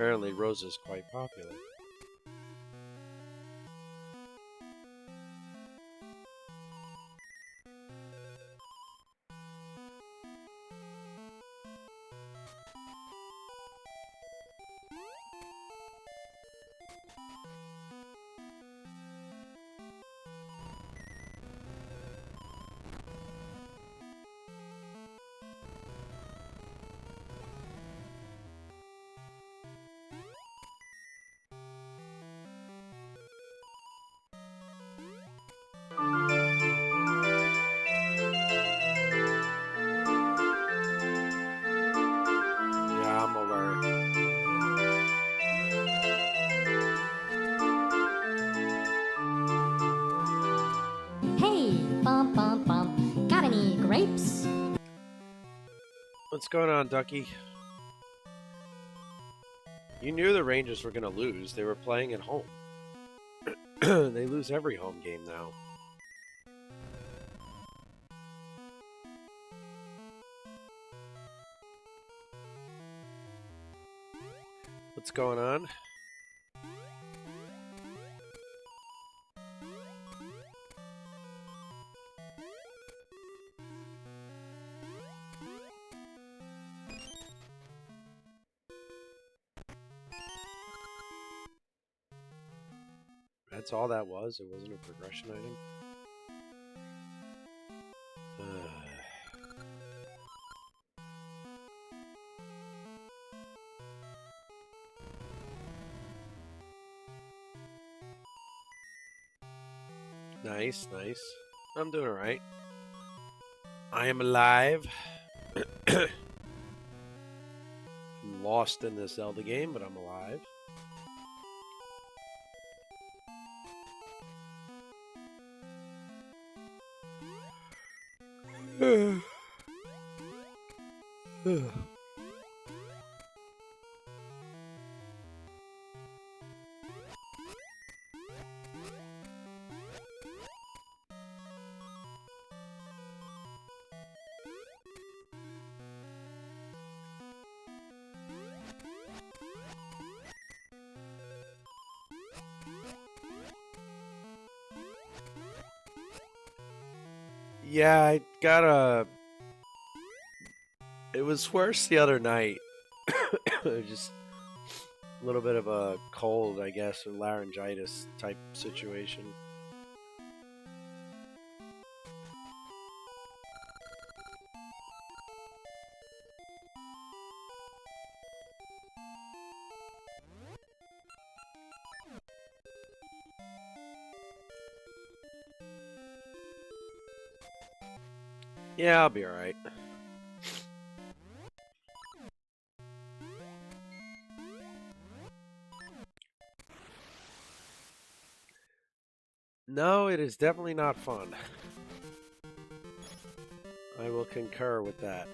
Apparently, Rose is quite popular. Yeah, I'm aware. Hey, bum bum bum. Got any grapes? What's going on, Ducky? You knew the Rangers were going to lose. They were playing at home. They lose every home game now. What's going on? That's all that was. It wasn't a progression item. Nice, nice. I'm doing alright. I am alive. I'm lost in this Zelda game, but I'm alive. Yeah, I got a. It was worse the other night. Just a little bit of a cold, I guess, or laryngitis type situation. Yeah, I'll be alright. No, it is definitely not fun. I will concur with that.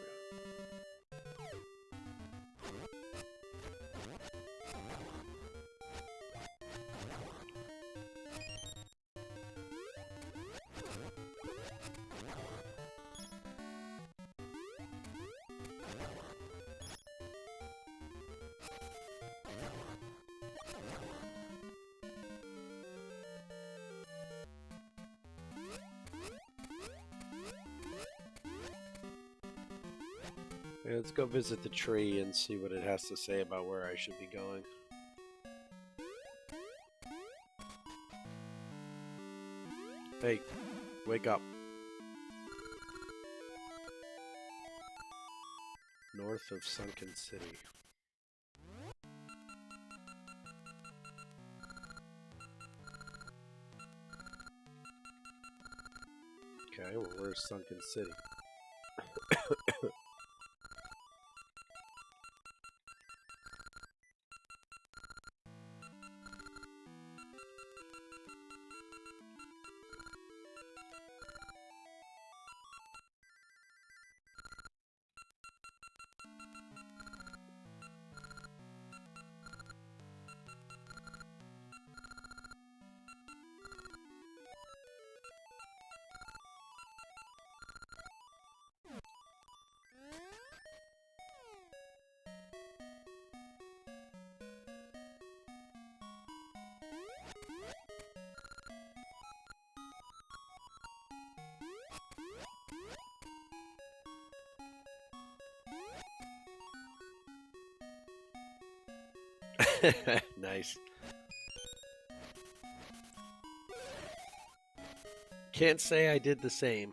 Yeah, let's go visit the tree and see what it has to say about where I should be going. Hey, wake up. North of Sunken City. Okay, well, where's Sunken City? Nice. Can't say I did the same.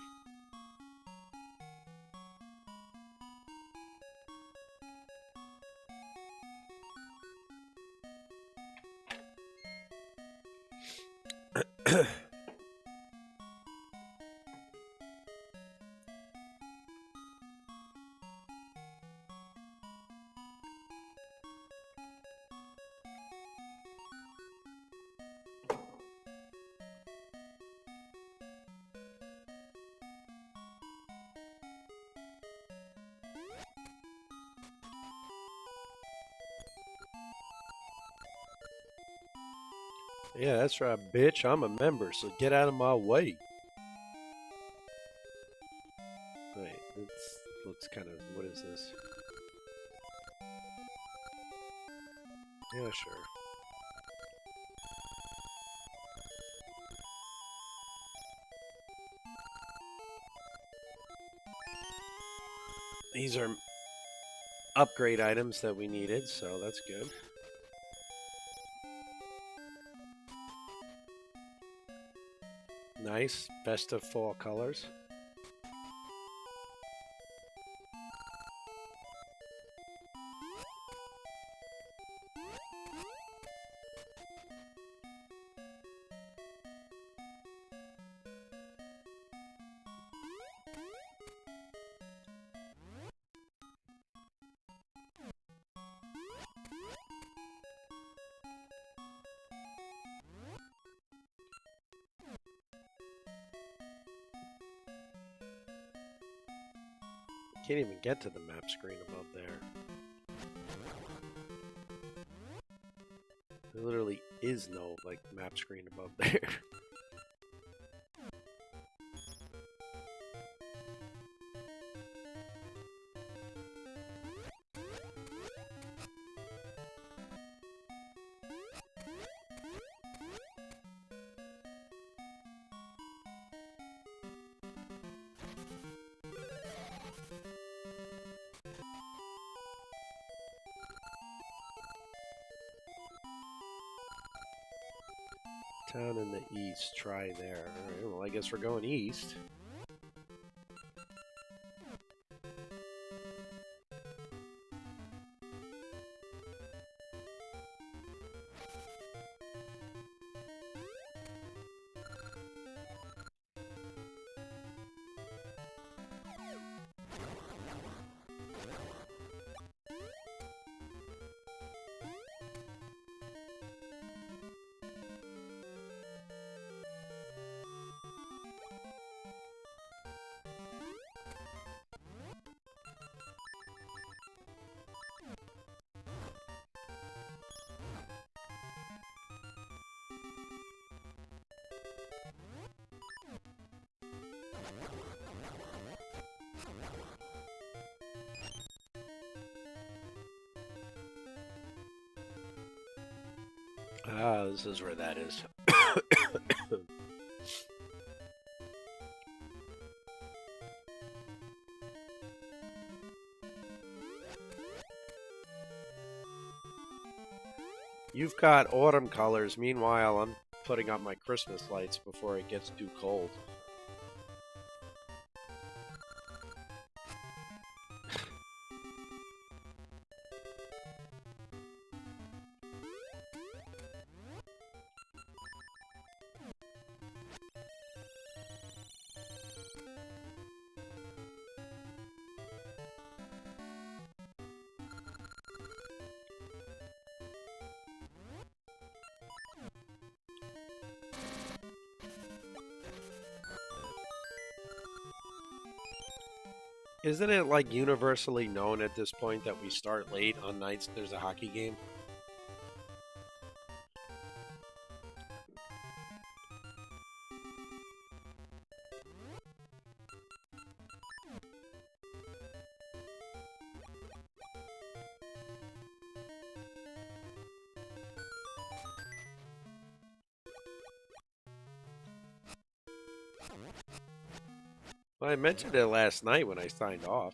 Yeah, that's right, bitch. I'm a member, so get out of my way. Wait, it looks kind of. What is this? Yeah, sure. These are upgrade items that we needed, so that's good. Nice. Best of fall colors. Can't even get to the map screen above there. There literally is no like map screen above there. Town in the east, try there. Alright, well I guess we're going east. Ah, this is where that is. You've got autumn colors. Meanwhile, I'm putting up my Christmas lights before it gets too cold. Isn't it like universally known at this point that we start late on nights there's a hockey game? Well, I mentioned it last night when I signed off.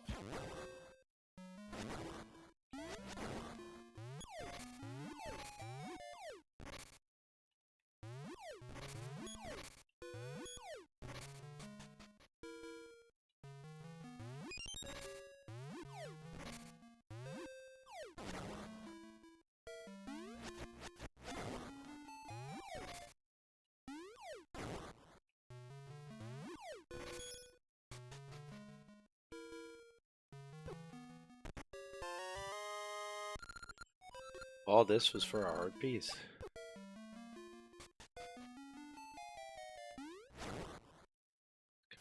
All this was for a heart piece.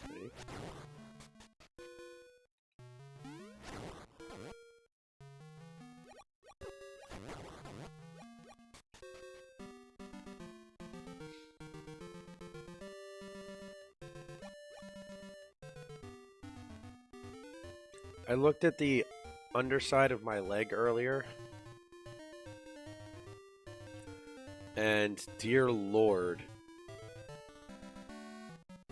Okay. I looked at the underside of my leg earlier, and dear Lord,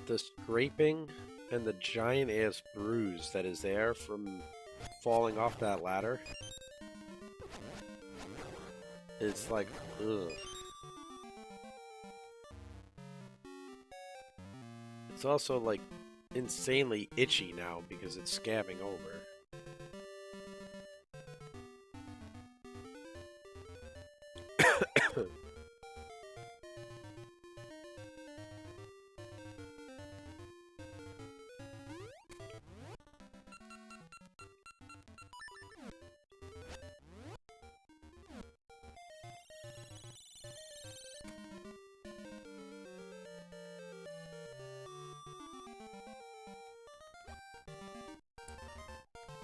the scraping and the giant ass bruise that is there from falling off that ladder, it's like, ugh. It's also like insanely itchy now because it's scabbing over.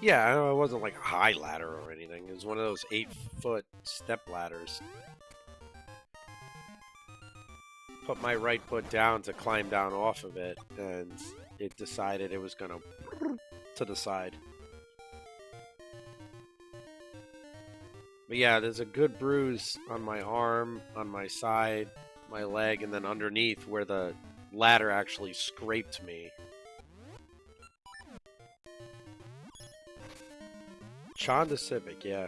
Yeah, I know it wasn't like a high ladder or anything. It was one of those 8-foot step ladders. Put my right foot down to climb down off of it, and it decided it was gonna to the side. But yeah, there's a good bruise on my arm, on my side, my leg, and then underneath where the ladder actually scraped me. Chonda Civic, yeah.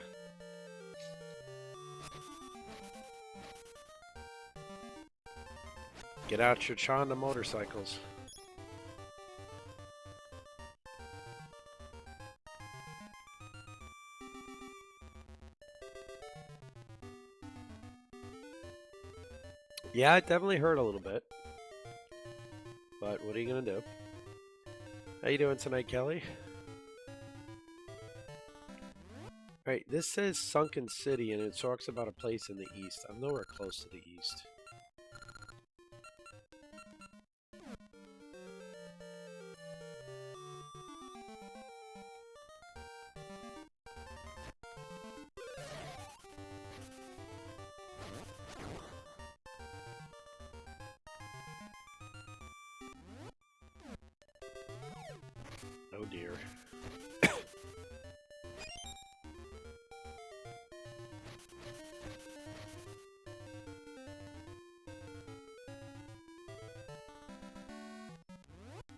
Get out your Chonda motorcycles. Yeah, it definitely hurt a little bit. But what are you gonna do? How you doing tonight, Kelly? Alright, this says Sunken City, and it talks about a place in the east. I'm nowhere close to the east. Oh dear.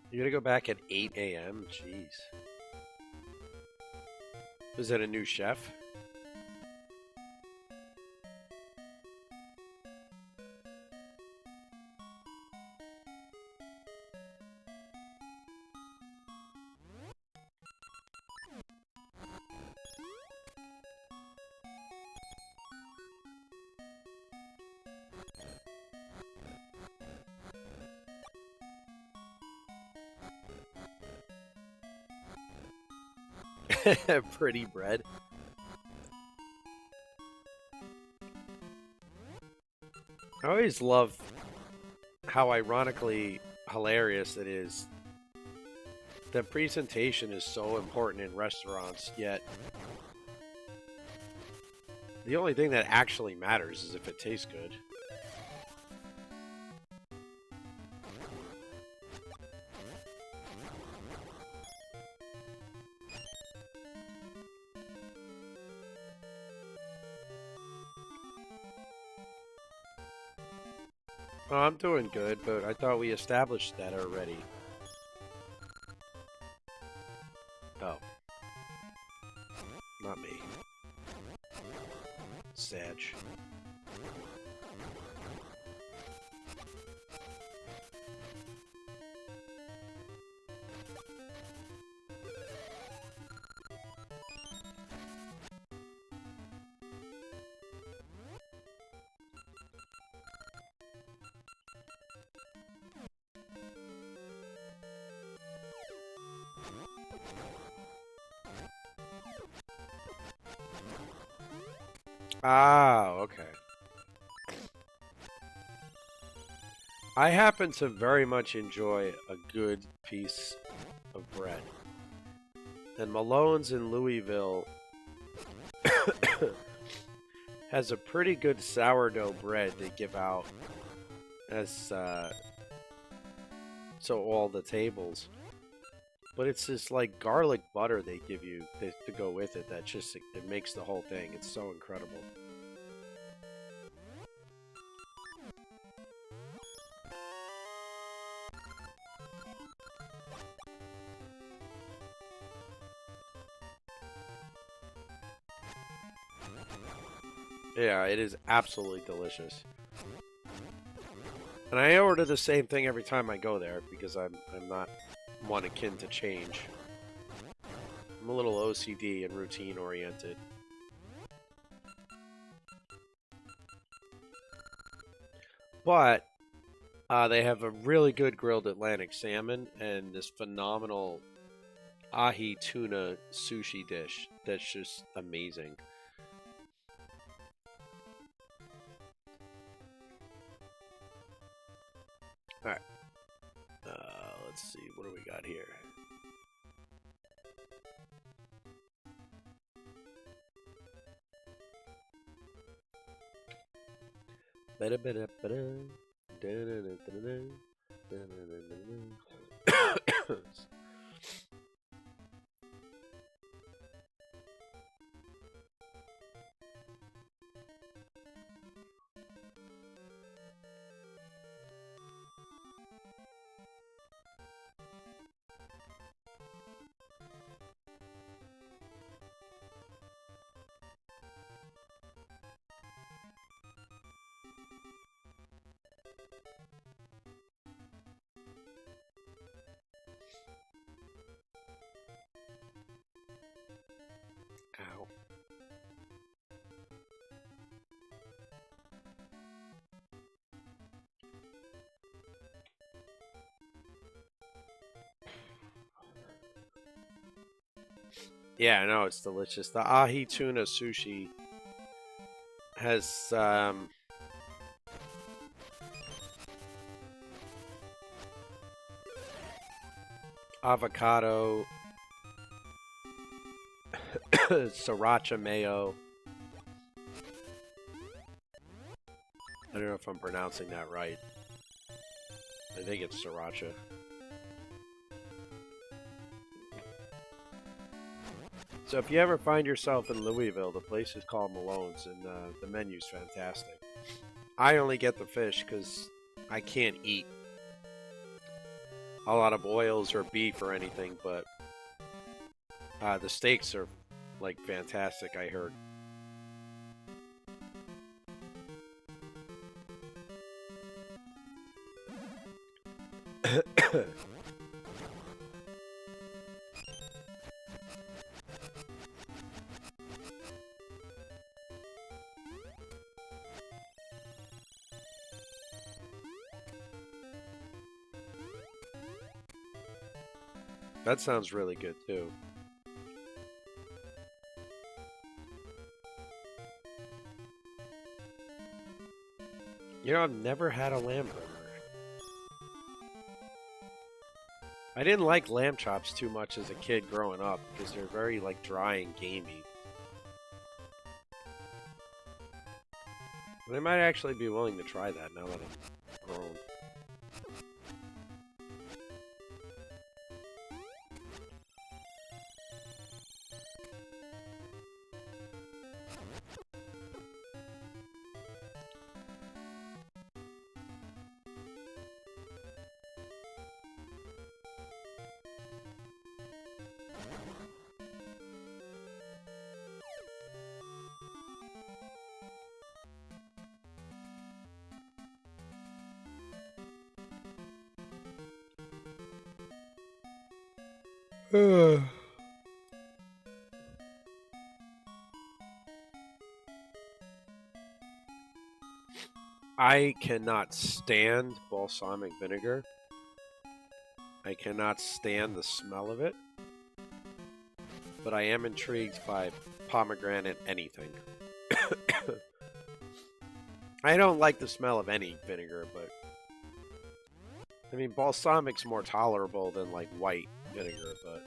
You gotta go back at 8 a.m.? Jeez. Was that a new chef? Pretty bread. I always love how ironically hilarious it is. The presentation is so important in restaurants, yet the only thing that actually matters is if it tastes good. Oh, I'm doing good, but I thought we established that already. Oh. Not me. Sag. Ah, okay. I happen to very much enjoy a good piece of bread. And Malone's in Louisville has a pretty good sourdough bread they give out as so all the tables. But it's this like garlic butter they give you to go with it that just it makes the whole thing. It's so incredible. Yeah, it is absolutely delicious. And I order the same thing every time I go there because I'm not one akin to change. I'm a little OCD and routine oriented. But they have a really good grilled Atlantic salmon and this phenomenal ahi tuna sushi dish that's just amazing. All right. Let's see. What do we got here? Ow. Yeah, I know it's delicious. The ahi tuna sushi has avocado, sriracha mayo. I don't know if I'm pronouncing that right. I think it's sriracha. So if you ever find yourself in Louisville, the place is called Malone's, and the menu's fantastic. I only get the fish because I can't eat a lot of oils or beef or anything, but the steaks are like fantastic, I heard. That sounds really good too. You know, I've never had a lamb burger. I didn't like lamb chops too much as a kid growing up because they're very like dry and gamey. But I might actually be willing to try that now that I'm grown. I cannot stand balsamic vinegar. I cannot stand the smell of it. But I am intrigued by pomegranate anything. I don't like the smell of any vinegar, but I mean, balsamic's more tolerable than like white vinegar, but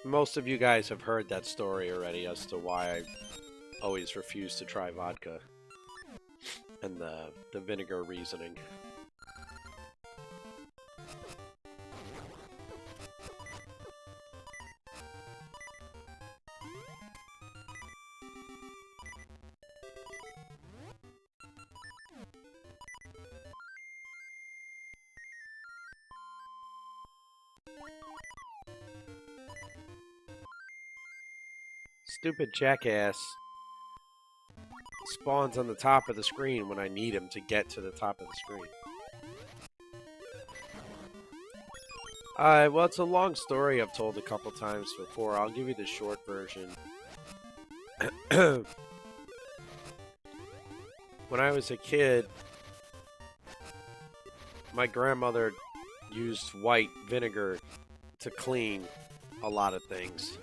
most of you guys have heard that story already as to why I always refuse to try vodka and the vinegar reasoning. Stupid jackass spawns on the top of the screen when I need him to get to the top of the screen. Well, it's a long story I've told a couple times before. I'll give you the short version. When I was a kid, my grandmother used white vinegar to clean a lot of things.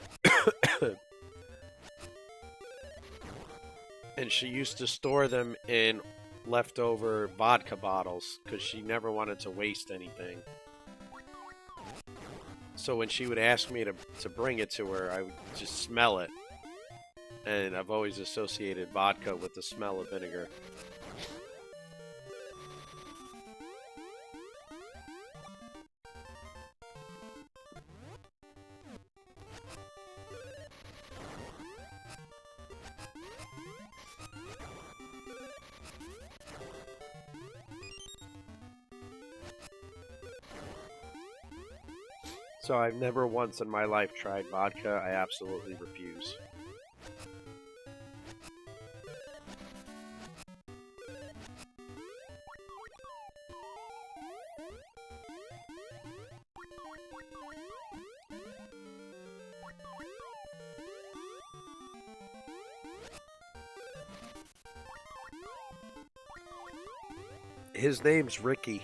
And she used to store them in leftover vodka bottles because she never wanted to waste anything. So when she would ask me to bring it to her, I would just smell it. And I've always associated vodka with the smell of vinegar. So I've never once in my life tried vodka. I absolutely refuse. His name's Ricky.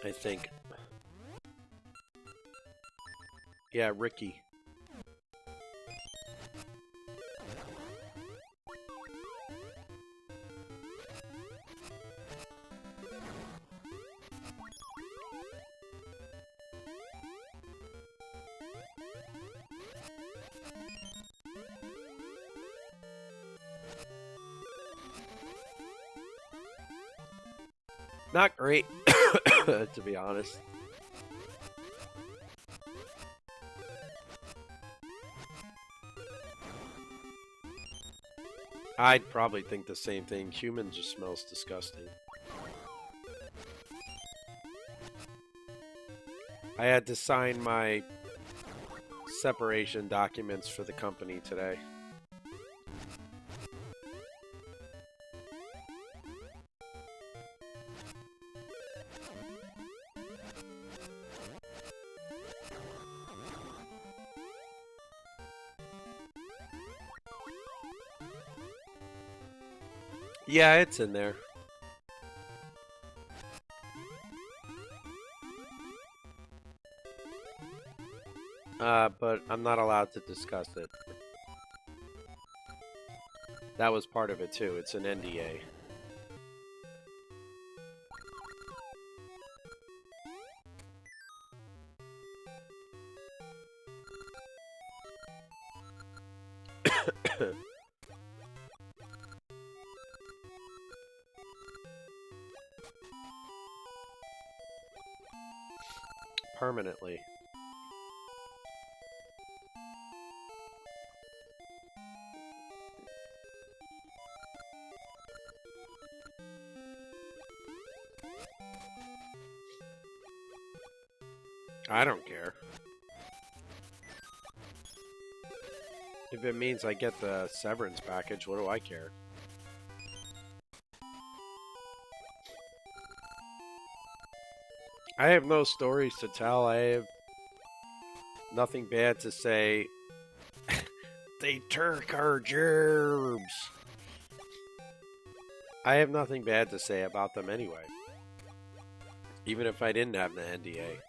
I think. Yeah, Ricky. Not great, to be honest. I'd probably think the same thing. Human just smells disgusting. I had to sign my separation documents for the company today. Yeah, it's in there. But I'm not allowed to discuss it. That was part of it too. It's an NDA. Permanently. I don't care. If it means I get the severance package, what do I care? I have no stories to tell. I have nothing bad to say. They took our gerbs. I have nothing bad to say about them anyway, even if I didn't have the NDA.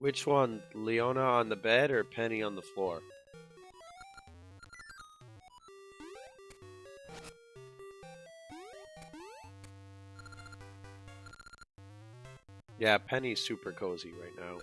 Which one, Leona on the bed or Penny on the floor? Yeah, Penny's super cozy right now.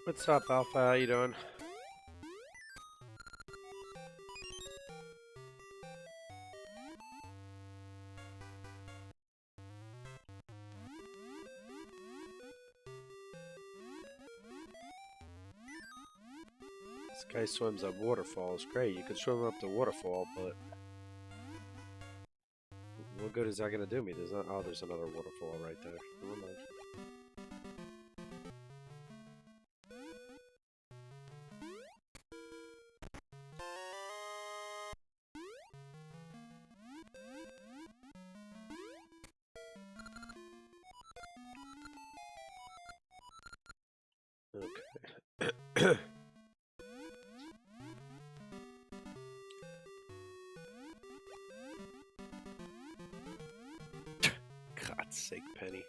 What's up, Alpha? How you doing? This guy swims up waterfalls. Great, you could swim up the waterfall, but what good is that gonna do me? There's not. Oh, there's another waterfall right there. Never mind. Okay. God's sake, Penny.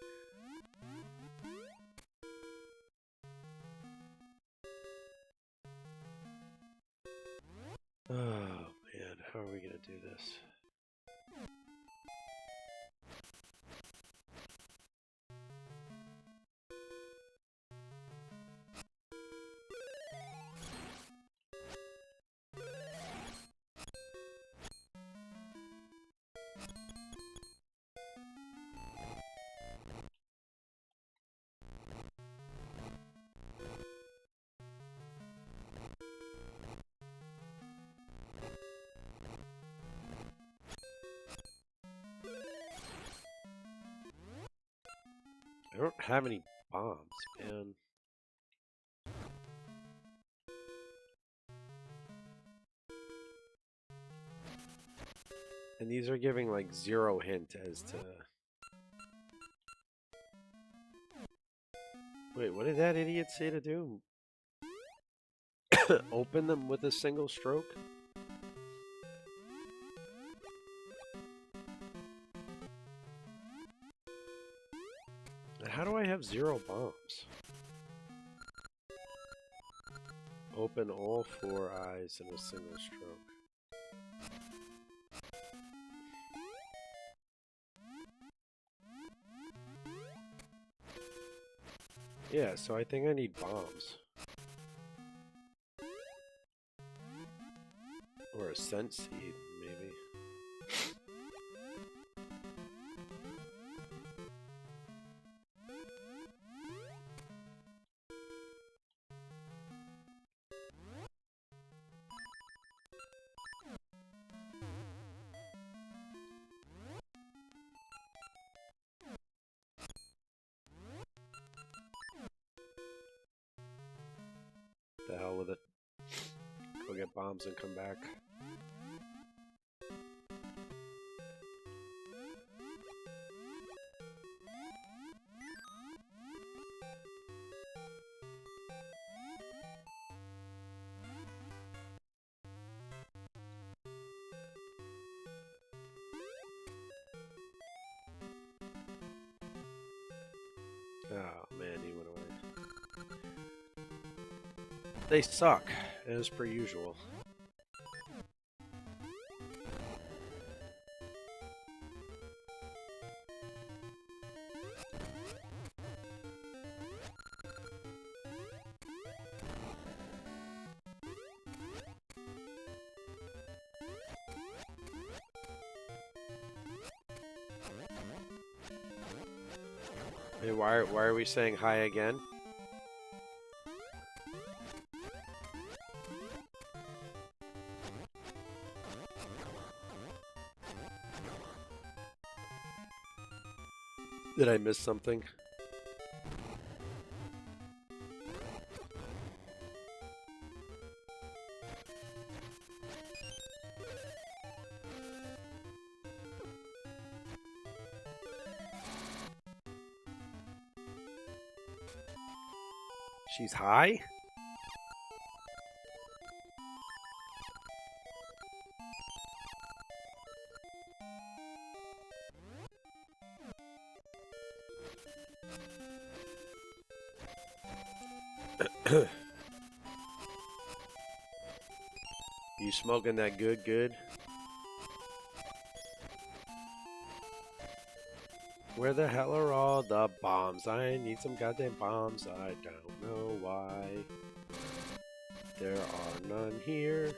Oh man, how are we gonna do this? I don't have any bombs, man. And these are giving like zero hint as to. Wait, what did that idiot say to do? Open them with a single stroke? How do I have zero bombs? Open all four eyes in a single stroke. Yeah, so I think I need bombs. Or a scent seed, maybe. The hell with it. we'll get bombs and come back. Oh man, he went away. They suck, as per usual. Hey, why are we saying hi again? Did I miss something? She's high? You smoking that good? Where the hell are all the bombs? I need some goddamn bombs. I don't know why. There are none here.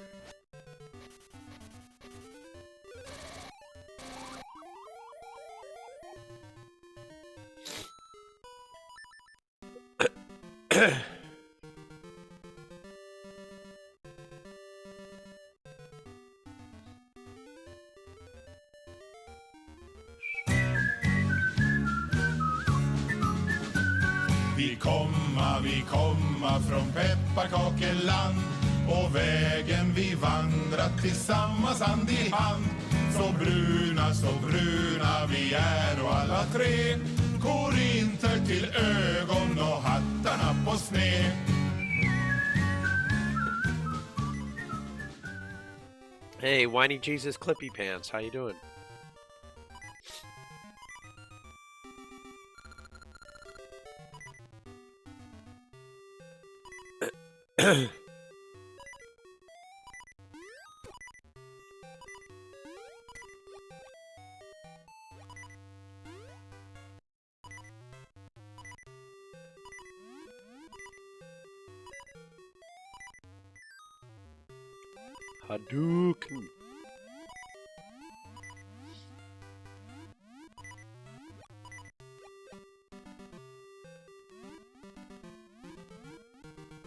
Vi komma från pepparkakeland och vägen vi vandrat tillsammans hand i hand. Så bruna vi är och alla tre korinter till ögon och hattarna på sned. Hey, Whiny Jesus Clippy Pants, how you doing? Hadouken.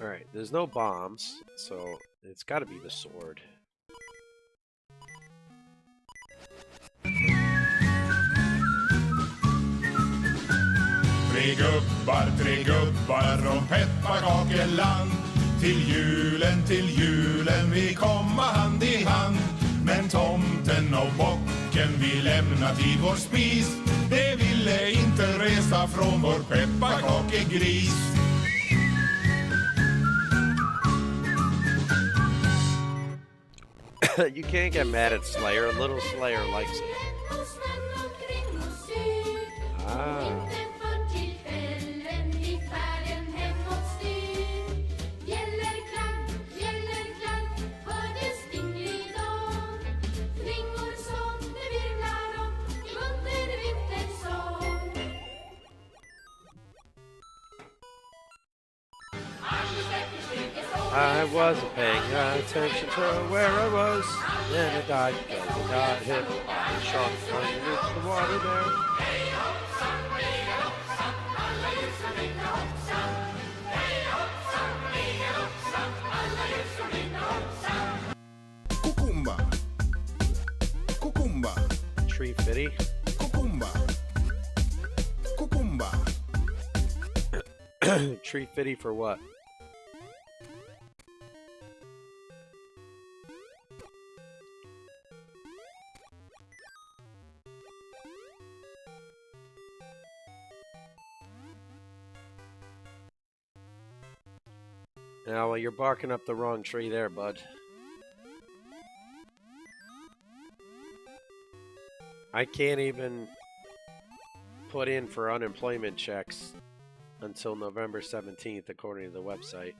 Alright, there's no bombs, so it's gotta be the sword. Tre gubbar från pepparkakeland. Till julen vi komma hand i hand. Men tomten och bocken vi lämnat i vår spis. Det ville inte resa från vår pepparkakegris. You can't get mad at Slayer. Little Slayer likes it. Ah. I wasn't paying attention to where I was, and I died because I got hit by a shark underneath the water there. Kukumba. Tree Fitty. Kukumba. Tree Fitty for what? Now, well, you're barking up the wrong tree there, bud. I can't even put in for unemployment checks until November 17th, according to the website.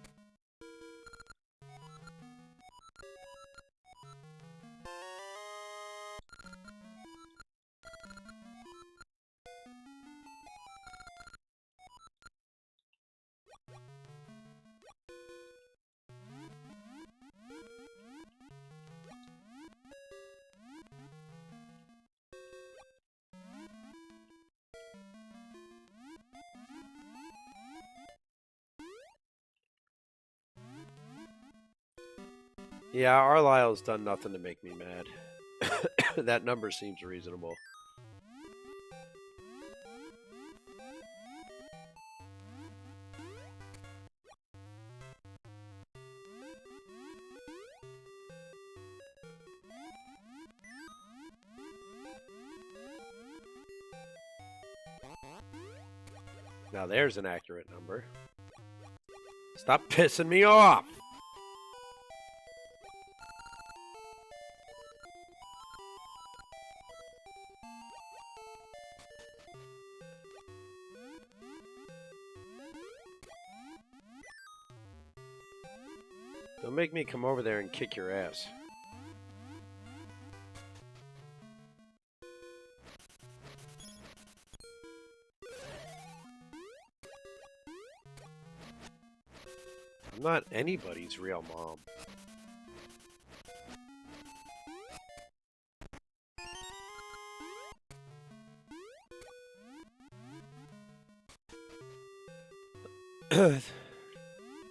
Yeah, Arlyle's done nothing to make me mad. That number seems reasonable. Now there's an accurate number. Stop pissing me off! Don't make me come over there and kick your ass. I'm not anybody's real mom.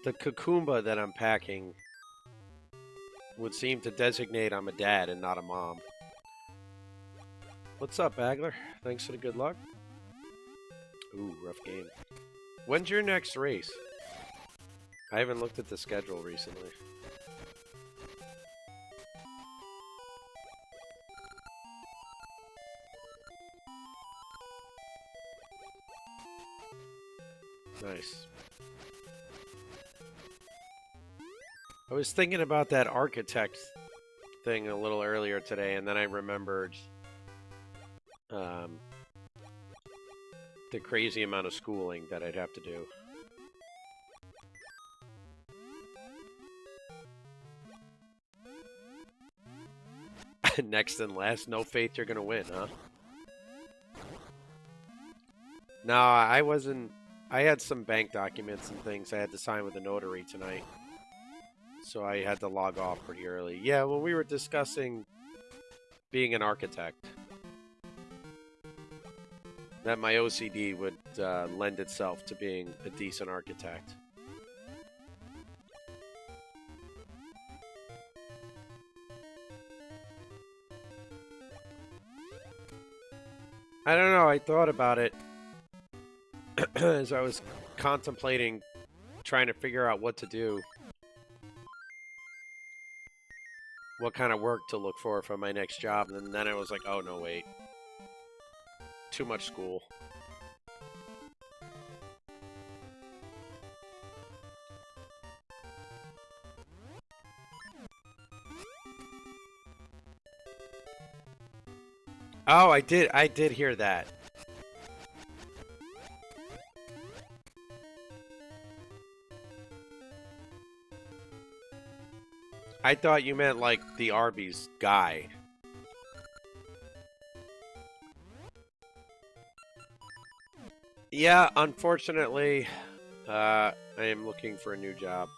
The cucumba that I'm packing would seem to designate I'm a dad and not a mom. What's up, Bagler? Thanks for the good luck. Ooh, rough game. When's your next race? I haven't looked at the schedule recently. Nice. I was thinking about that architect thing a little earlier today, and then I remembered the crazy amount of schooling that I'd have to do. Next and last, no faith you're gonna win, huh? No, I wasn't. I had some bank documents and things I had to sign with the notary tonight. So I had to log off pretty early. Yeah, well, we were discussing being an architect. That my OCD would lend itself to being a decent architect. I don't know, I thought about it as I was contemplating trying to figure out what to do. What kind of work to look for my next job, and then I was like, oh no, wait. Too much school. Oh, I did hear that. I thought you meant like the Arby's guy. Yeah, unfortunately, I am looking for a new job.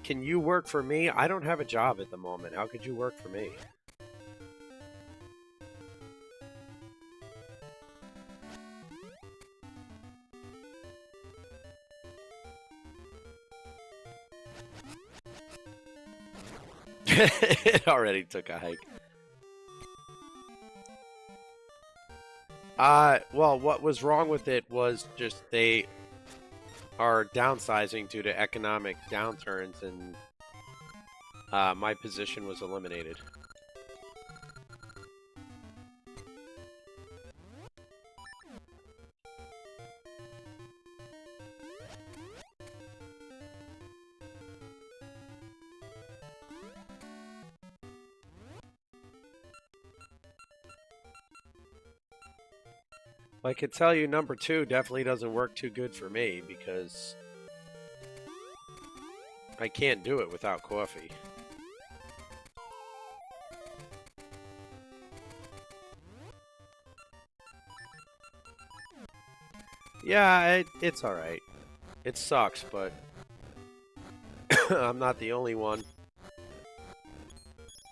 Can you work for me? I don't have a job at the moment. How could you work for me? It already took a hike. Well, what was wrong with it was just are downsizing due to economic downturns, and my position was eliminated. I can tell you number 2 definitely doesn't work too good for me because I can't do it without coffee. Yeah, it's alright. It sucks, but I'm not the only one.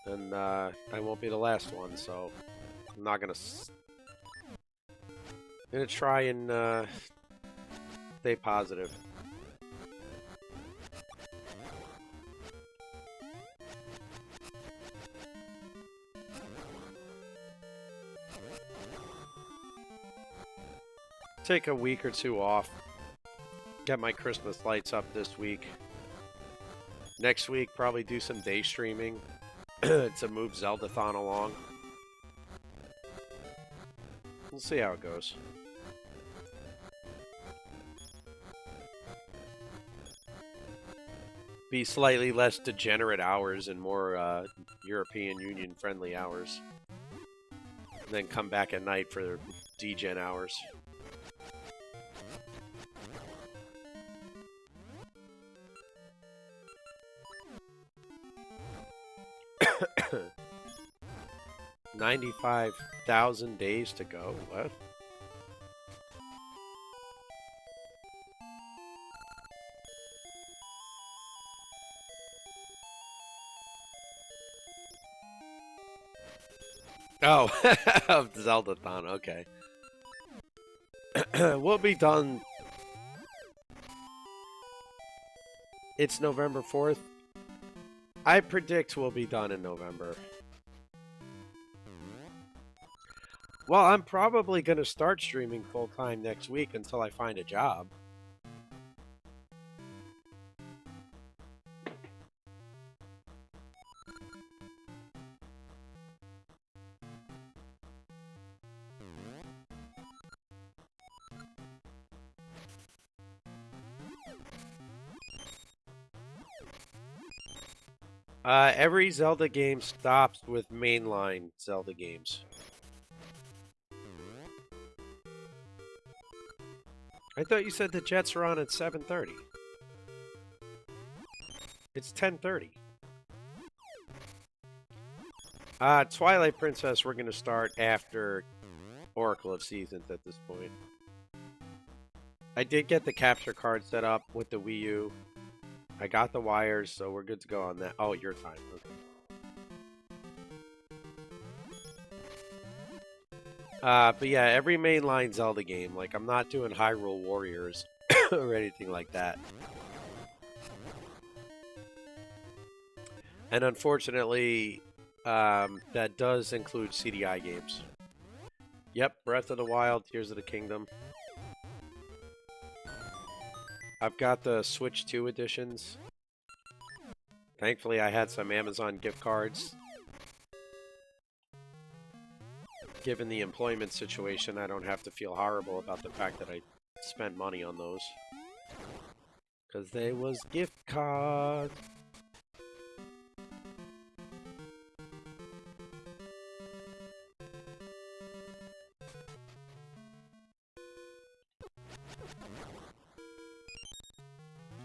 And I won't be the last one, so I'm not gonna... I'm gonna try and stay positive. Take a week or 2 off. Get my Christmas lights up this week. Next week, probably do some day streaming to move Zeldathon along. We'll see how it goes. Be slightly less degenerate hours and more European Union friendly hours. And then come back at night for degen hours. $95,000 days to go. What? Oh, of Zeldathon. Okay. We'll be done. It's November 4th. I predict we'll be done in November. Well, I'm probably going to start streaming full-time next week until I find a job. Every Zelda game stops with mainline Zelda games. I thought you said the Jets are on at 7:30. It's 10:30. Twilight Princess, we're going to start after Oracle of Seasons at this point. I did get the capture card set up with the Wii U. I got the wires, so we're good to go on that. Oh, your time. Okay. But yeah, every mainline Zelda game. Like, I'm not doing Hyrule Warriors or anything like that. And unfortunately, that does include CDI games. Yep, Breath of the Wild, Tears of the Kingdom. I've got the Switch 2 editions. Thankfully, I had some Amazon gift cards. Given the employment situation, I don't have to feel horrible about the fact that I spent money on those. Because they was gift cards.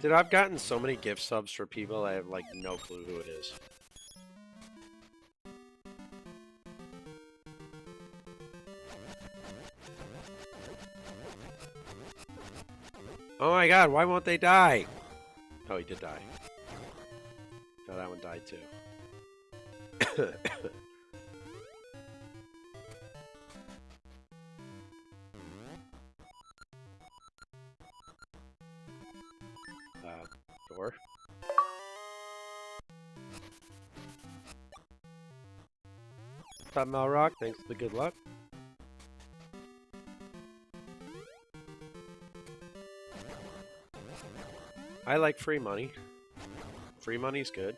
Dude, I've gotten so many gift subs for people, I have like no clue who it is. Oh my god, why won't they die? Oh, he did die. Oh, that one died too. Door. What's up, Malrock? Thanks for the good luck. I like free money. Free money's good.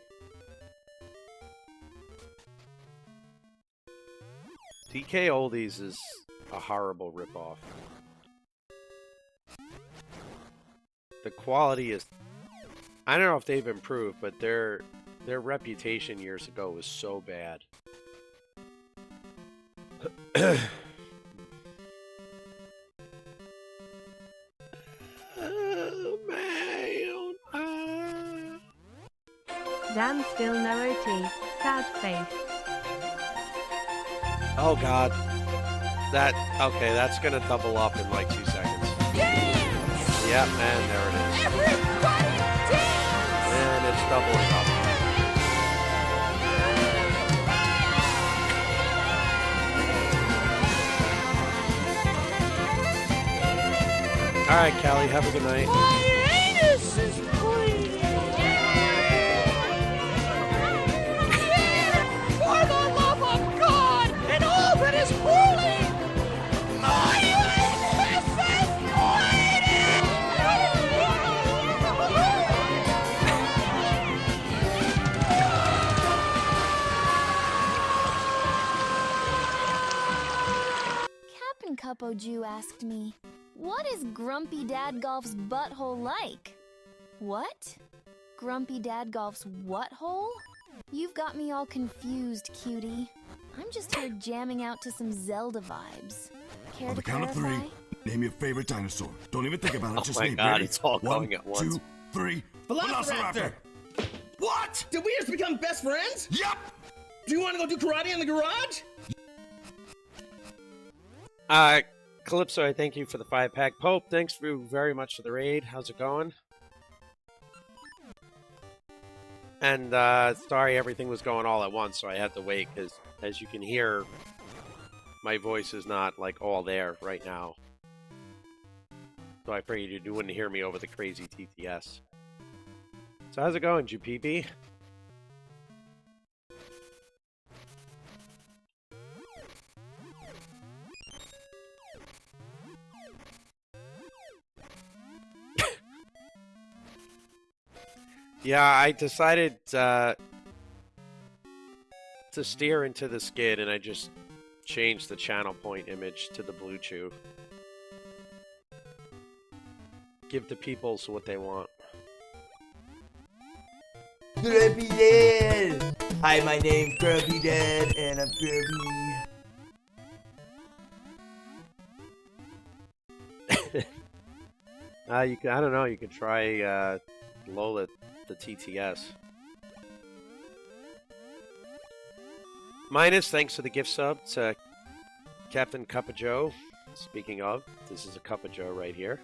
DK Oldies is a horrible ripoff. The quality is... I don't know if they've improved, but their reputation years ago was so bad. Dan still no OT. Sad face. Oh god. Okay, that's gonna double up in like 2 seconds. Dance! Yep, and there it is. Everybody dance! And it's doubling up. Alright, Callie, have a good night. My anus is bleeding! For the love of God and all that is holy! My anus is bleeding! Captain Cuppo Jew asked me, what is Grumpy Dad Golf's butthole like? What? Grumpy Dad Golf's what hole? You've got me all confused, cutie. I'm just here jamming out to some Zelda vibes. Care On to the count of clarify? 3, name your favorite dinosaur. Don't even think about it. Oh Just my name. God, Ready? it's all 1, going at once. 2, 3. Velociraptor! What? Did we just become best friends? Yep. Do you want to go do karate in the garage? Calypso, I thank you for the 5-pack. Pope, thanks very much for the raid. How's it going? And sorry everything was going all at once, so I had to wait, because as you can hear, my voice is not like all there right now. So I figured you wouldn't hear me over the crazy TTS. So how's it going, GPB? Yeah, I decided to steer into the skid, and I just changed the channel point image to the Blue Chew. Give the peoples what they want. Grumpy Dad! Hi, my name's Grumpy Dad, and I'm grumpy. You can, I don't know, you can try Lola the TTS. Minus, thanks for the gift sub to Captain Cup of Joe. Speaking of, this is a Cup of Joe right here.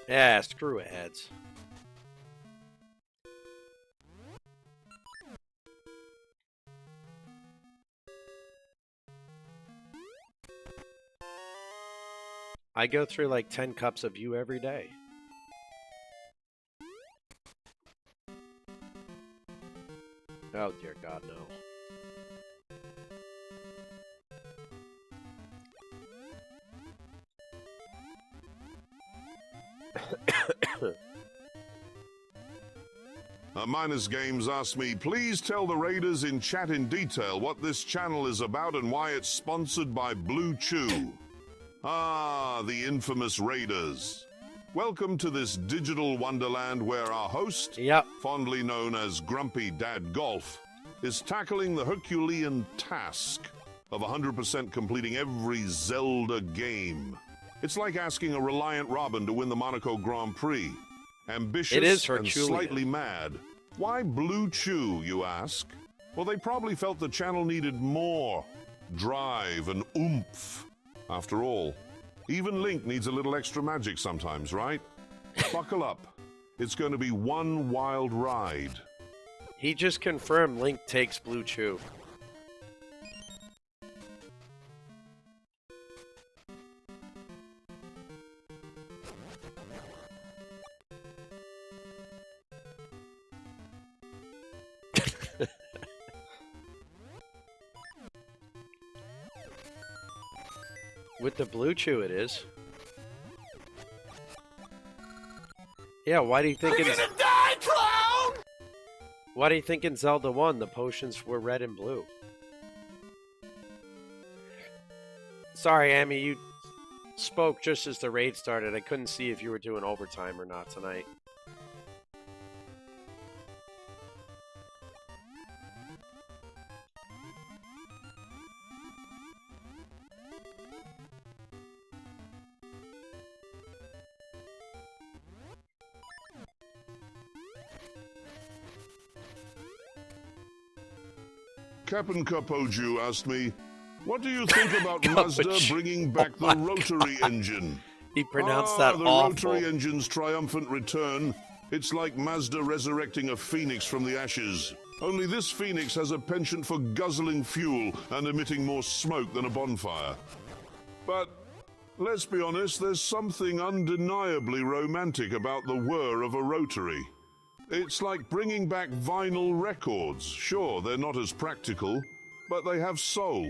Yeah, screw it, heads. I go through like 10 cups of you every day. Oh dear God, no. Minus Games asked me, please tell the raiders in chat in detail what this channel is about and why it's sponsored by Blue Chew. Ah, the infamous raiders. Welcome to this digital wonderland where our host, fondly known as Grumpy Dad Golf, is tackling the Herculean task of 100% completing every Zelda game. It's like asking a Reliant Robin to win the Monaco Grand Prix. Ambitious and slightly mad. Why Blue Chew, you ask? Well, they probably felt the channel needed more drive and oomph. After all, even Link needs a little extra magic sometimes, right? Buckle up. It's going to be one wild ride. He just confirmed Link takes Blue Chew. With the blue chew, it is. Yeah, why do you think it's... Die, clown! Why do you think in Zelda 1 the potions were red and blue? Sorry, Amy, you spoke just as the raid started. I couldn't see if you were doing overtime or not tonight. Captain Capoju asked me, what do you think about Capoju. Mazda bringing back the my rotary engine? He pronounced that the awful. rotary engine's triumphant return. It's like Mazda resurrecting a phoenix from the ashes. Only this phoenix has a penchant for guzzling fuel and emitting more smoke than a bonfire. But let's be honest, there's something undeniably romantic about the whir of a rotary. It's like bringing back vinyl records. Sure, they're not as practical, but they have soul.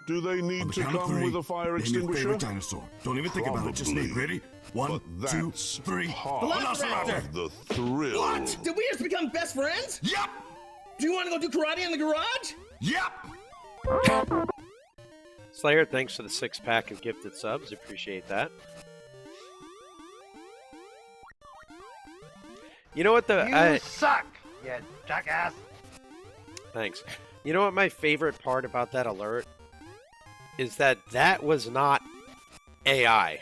Do they On need the to count of come three, with a fire name your extinguisher? favorite dinosaur. Don't even think about it. Just name. Ready? One, But two, that's three. part Velociraptor. of the thrill. What? Did we just become best friends? Yep. Do you want to go do karate in the garage? Yep. Slayer, thanks for the 6-pack of gifted subs. Appreciate that. You know what You suck, you jackass. Thanks. You know what my favorite part about that alert is that was not AI.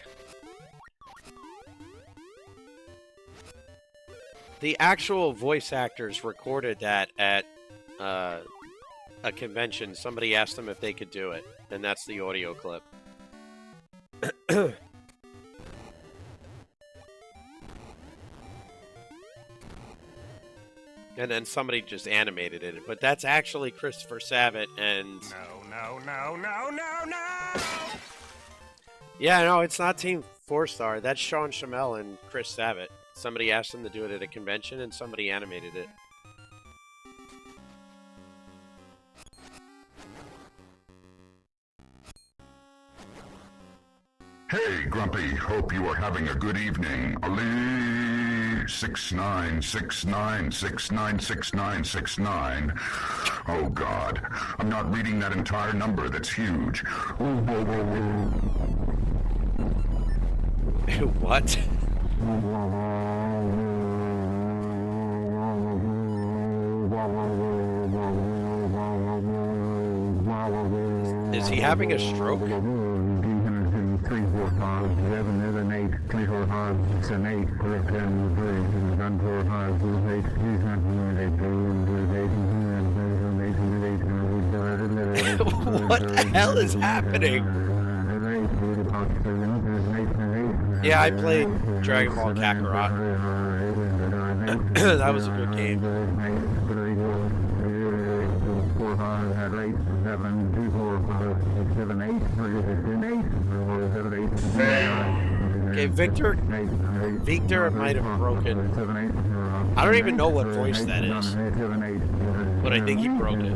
The actual voice actors recorded that at a convention. Somebody asked them if they could do it, and that's the audio clip. And then somebody just animated it. But that's actually Christopher Sabat and... No. Yeah, no, it's not Team 4-Star. That's Sean Shamel and Chris Sabat. Somebody asked them to do it at a convention, and somebody animated it. Hey, Grumpy. Hope you are having a good evening. Ali 6969696969. Oh, God. I'm not reading that entire number. That's huge. What? Is he having a stroke? 3, 4, 5, 7, 8, 3, 4, 5, 6, 7, 8, 7, 3, 1, 4, 5, 6, 8, 8, What the hell is happening? Yeah, I played Dragon Ball Kakarot. That was a good game. 4, 5, 8, 7, 2, 4, 5, 6, 7, 8, 7, 8, Okay, Victor might have broken. I don't even know what voice that is, but I think he broke it.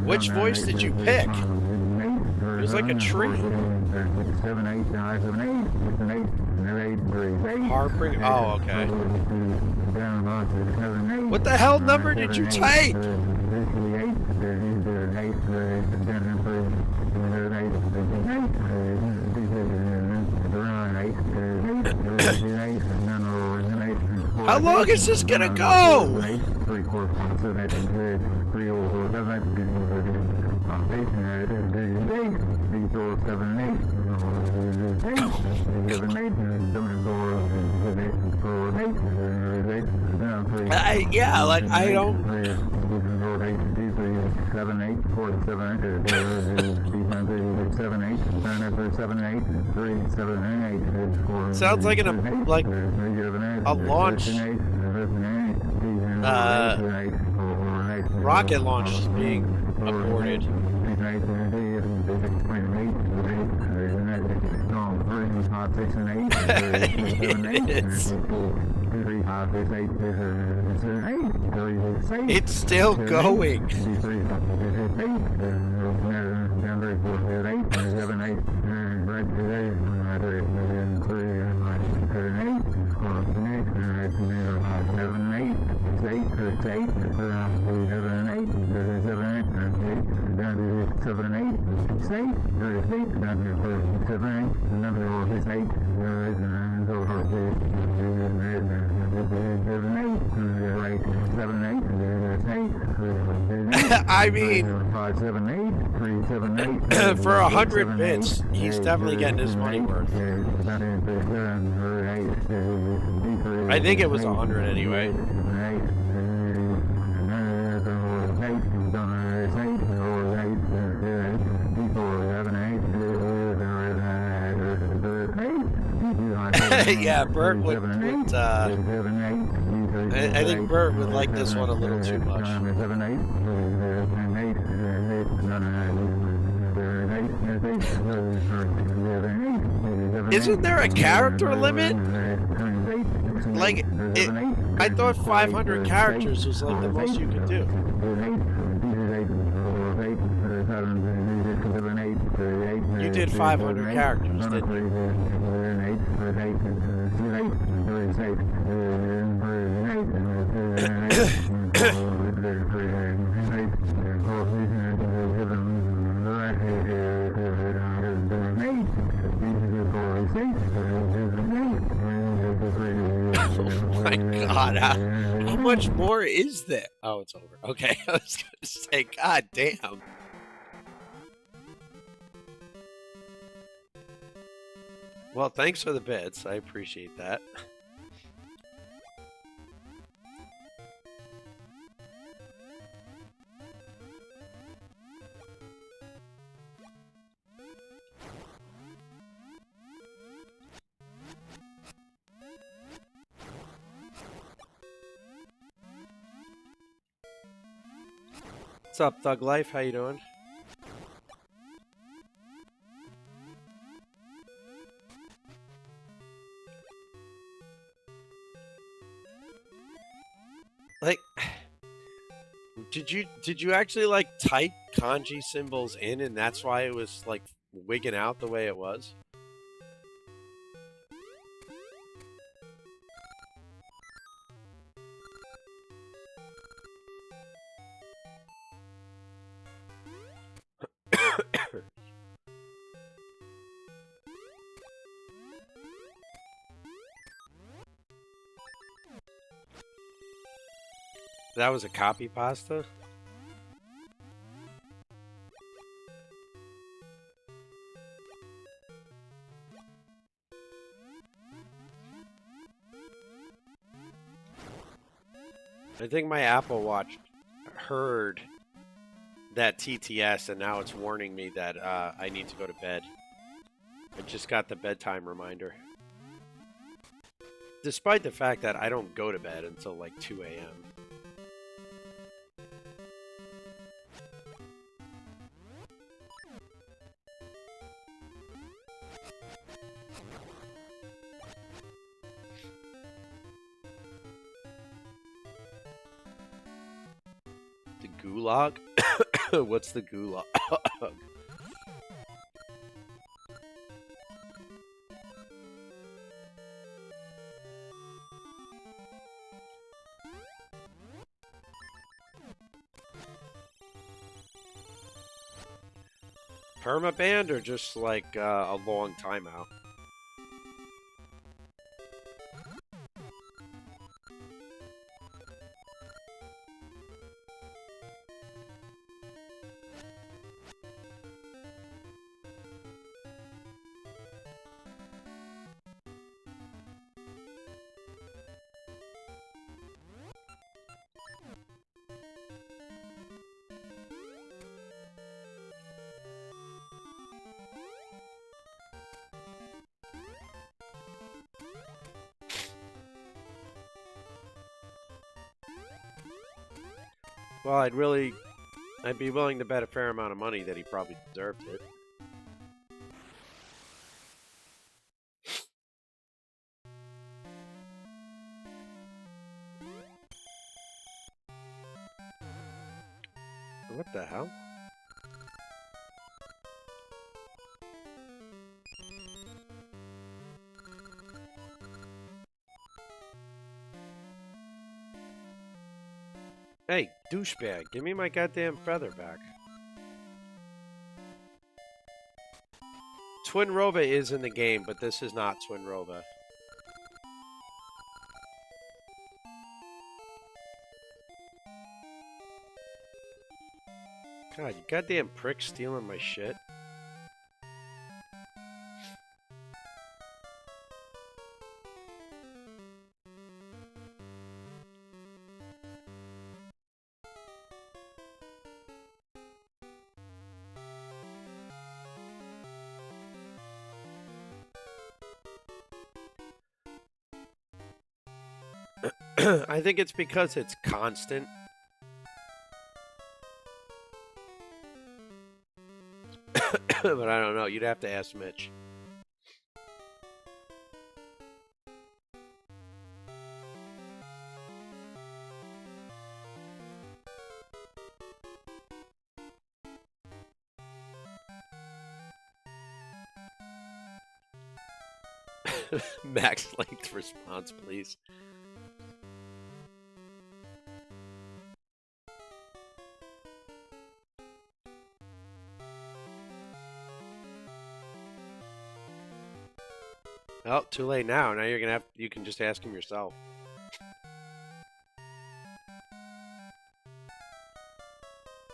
Which voice did you pick? It was like a tree. Harper. Oh, okay. What the hell number did you type? How long is this gonna go? Yeah, like I don't. 7, 8, 4, 7, 8, Sounds like a launch. Rocket launch is being aborted. It's still going. I mean, for 100 bits, he's definitely getting his money worth. I think it was 100 anyway. Yeah, Bert would I think Bert would like this one a little too much. Isn't there a character limit? Like, I thought 500 characters was like the most you could do. You did 500 characters, didn't you? Oh my god, how much more is there? Oh, it's over. Okay, I was gonna say, god damn. Well, thanks for the bits. I appreciate that. What's up, Thug Life? How you doing? Like, did you actually like type kanji symbols in, and that's why it was like wigging out the way it was? That was a copy pasta? I think my Apple Watch heard that TTS and now it's warning me that I need to go to bed. I just got the bedtime reminder. Despite the fact that I don't go to bed until like 2 a.m. Gulag? What's the gulag? Permaband or just like a long timeout? Well, I'd be willing to bet a fair amount of money that he probably deserved it. What the hell? Hey, douchebag, give me my goddamn feather back. Twin Roba is in the game, but this is not Twin Roba. God, you goddamn prick stealing my shit. I think it's because it's constant. But I don't know. You'd have to ask Mitch. Max length response, please. Oh, too late now. Now you're gonna have. You can just ask him yourself.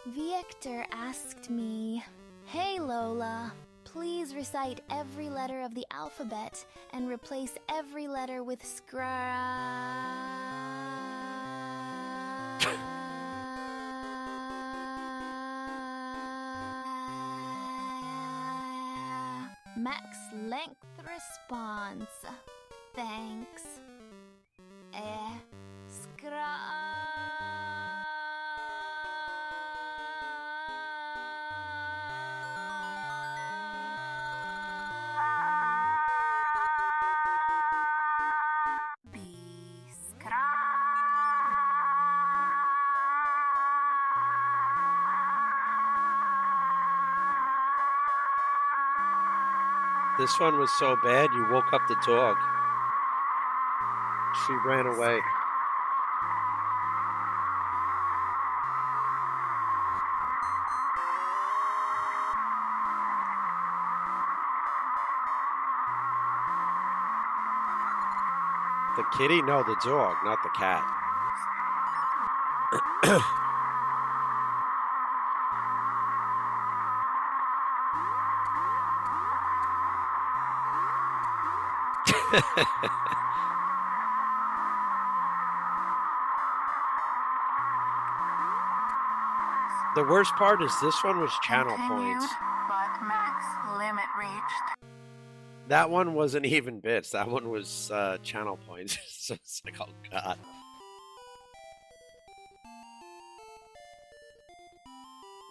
Victor asked me, "Hey Lola, please recite every letter of the alphabet and replace every letter with Max length response. Thanks. This one was so bad, you woke up the dog. She ran away. The kitty? No, the dog, not the cat. The worst part is this one was channel points. But max limit reached. That one wasn't even bits. That one was channel points. So it's like, oh god.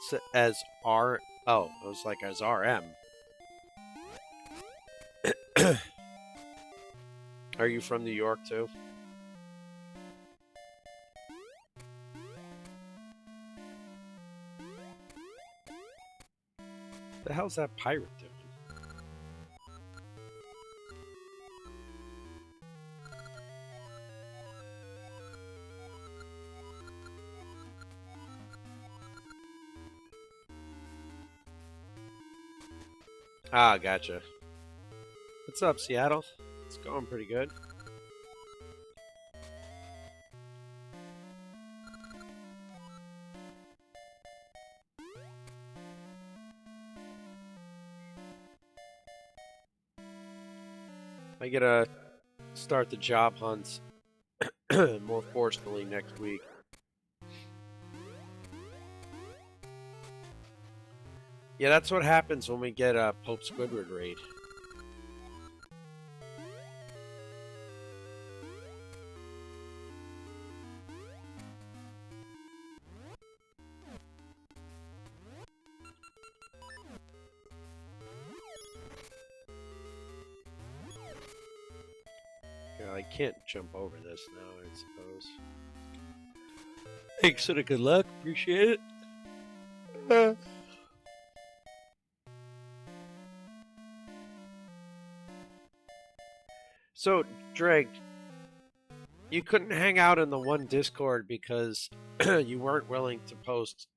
So as R. Oh, it was like as RM. Are you from New York too? The hell's that pirate doing? Ah, gotcha. What's up, Seattle? It's going pretty good. I gotta start the job hunts more forcefully next week. Yeah, that's what happens when we get a Pope Squidward raid. Yeah, I can't jump over this now, I suppose. Thanks for the good luck. Appreciate it. So, Drake, you couldn't hang out in the one Discord because you weren't willing to post,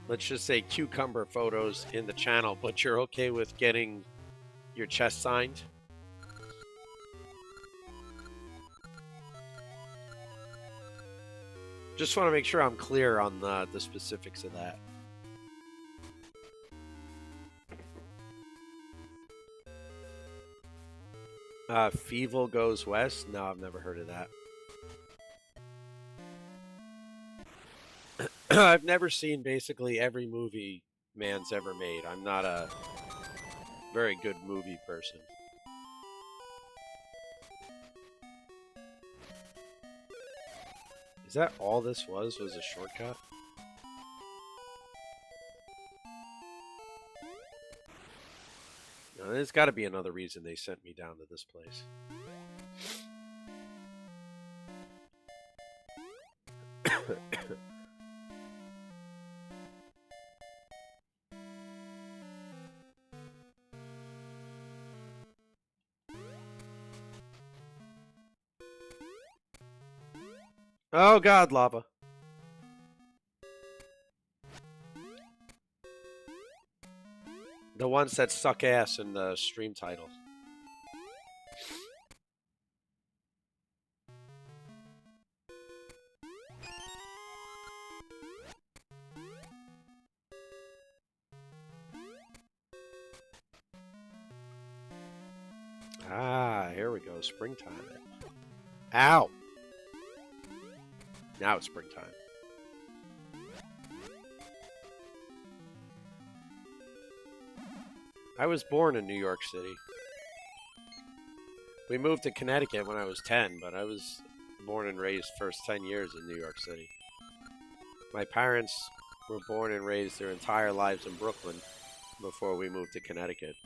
let's just say, cucumber photos in the channel, but you're okay with getting your chest signed. Just want to make sure I'm clear on the specifics of that. Fievel Goes West? No, I've never heard of that. I've never seen basically every movie man's ever made. I'm not a very good movie person. Is that all this was a shortcut? No, there's got to be another reason they sent me down to this place. Oh god, lava. The ones that suck ass in the stream title. Ah, here we go. Springtime. Ow! Now it's springtime. I was born in New York City. We moved to Connecticut when I was 10, but I was born and raised first 10 years in New York City. My parents were born and raised their entire lives in Brooklyn before we moved to Connecticut.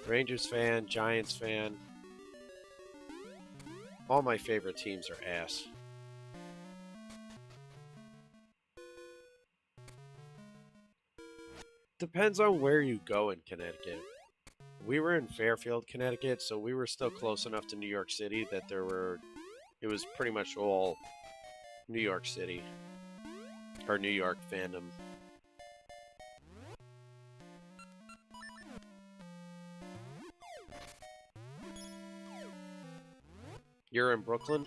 Rangers fan, Giants fan. All my favorite teams are ass. Depends on where you go in Connecticut. We were in Fairfield, Connecticut, so we were still close enough to New York City that it was pretty much all New York City, or New York fandom. You're in Brooklyn?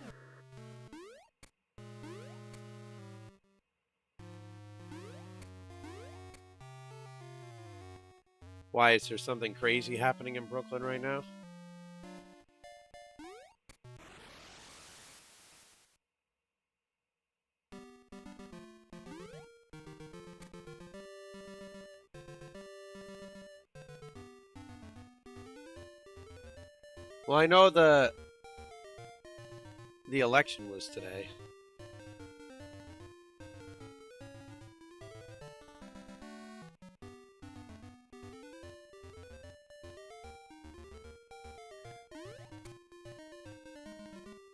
Why, is there something crazy happening in Brooklyn right now? Well, I know the election was today.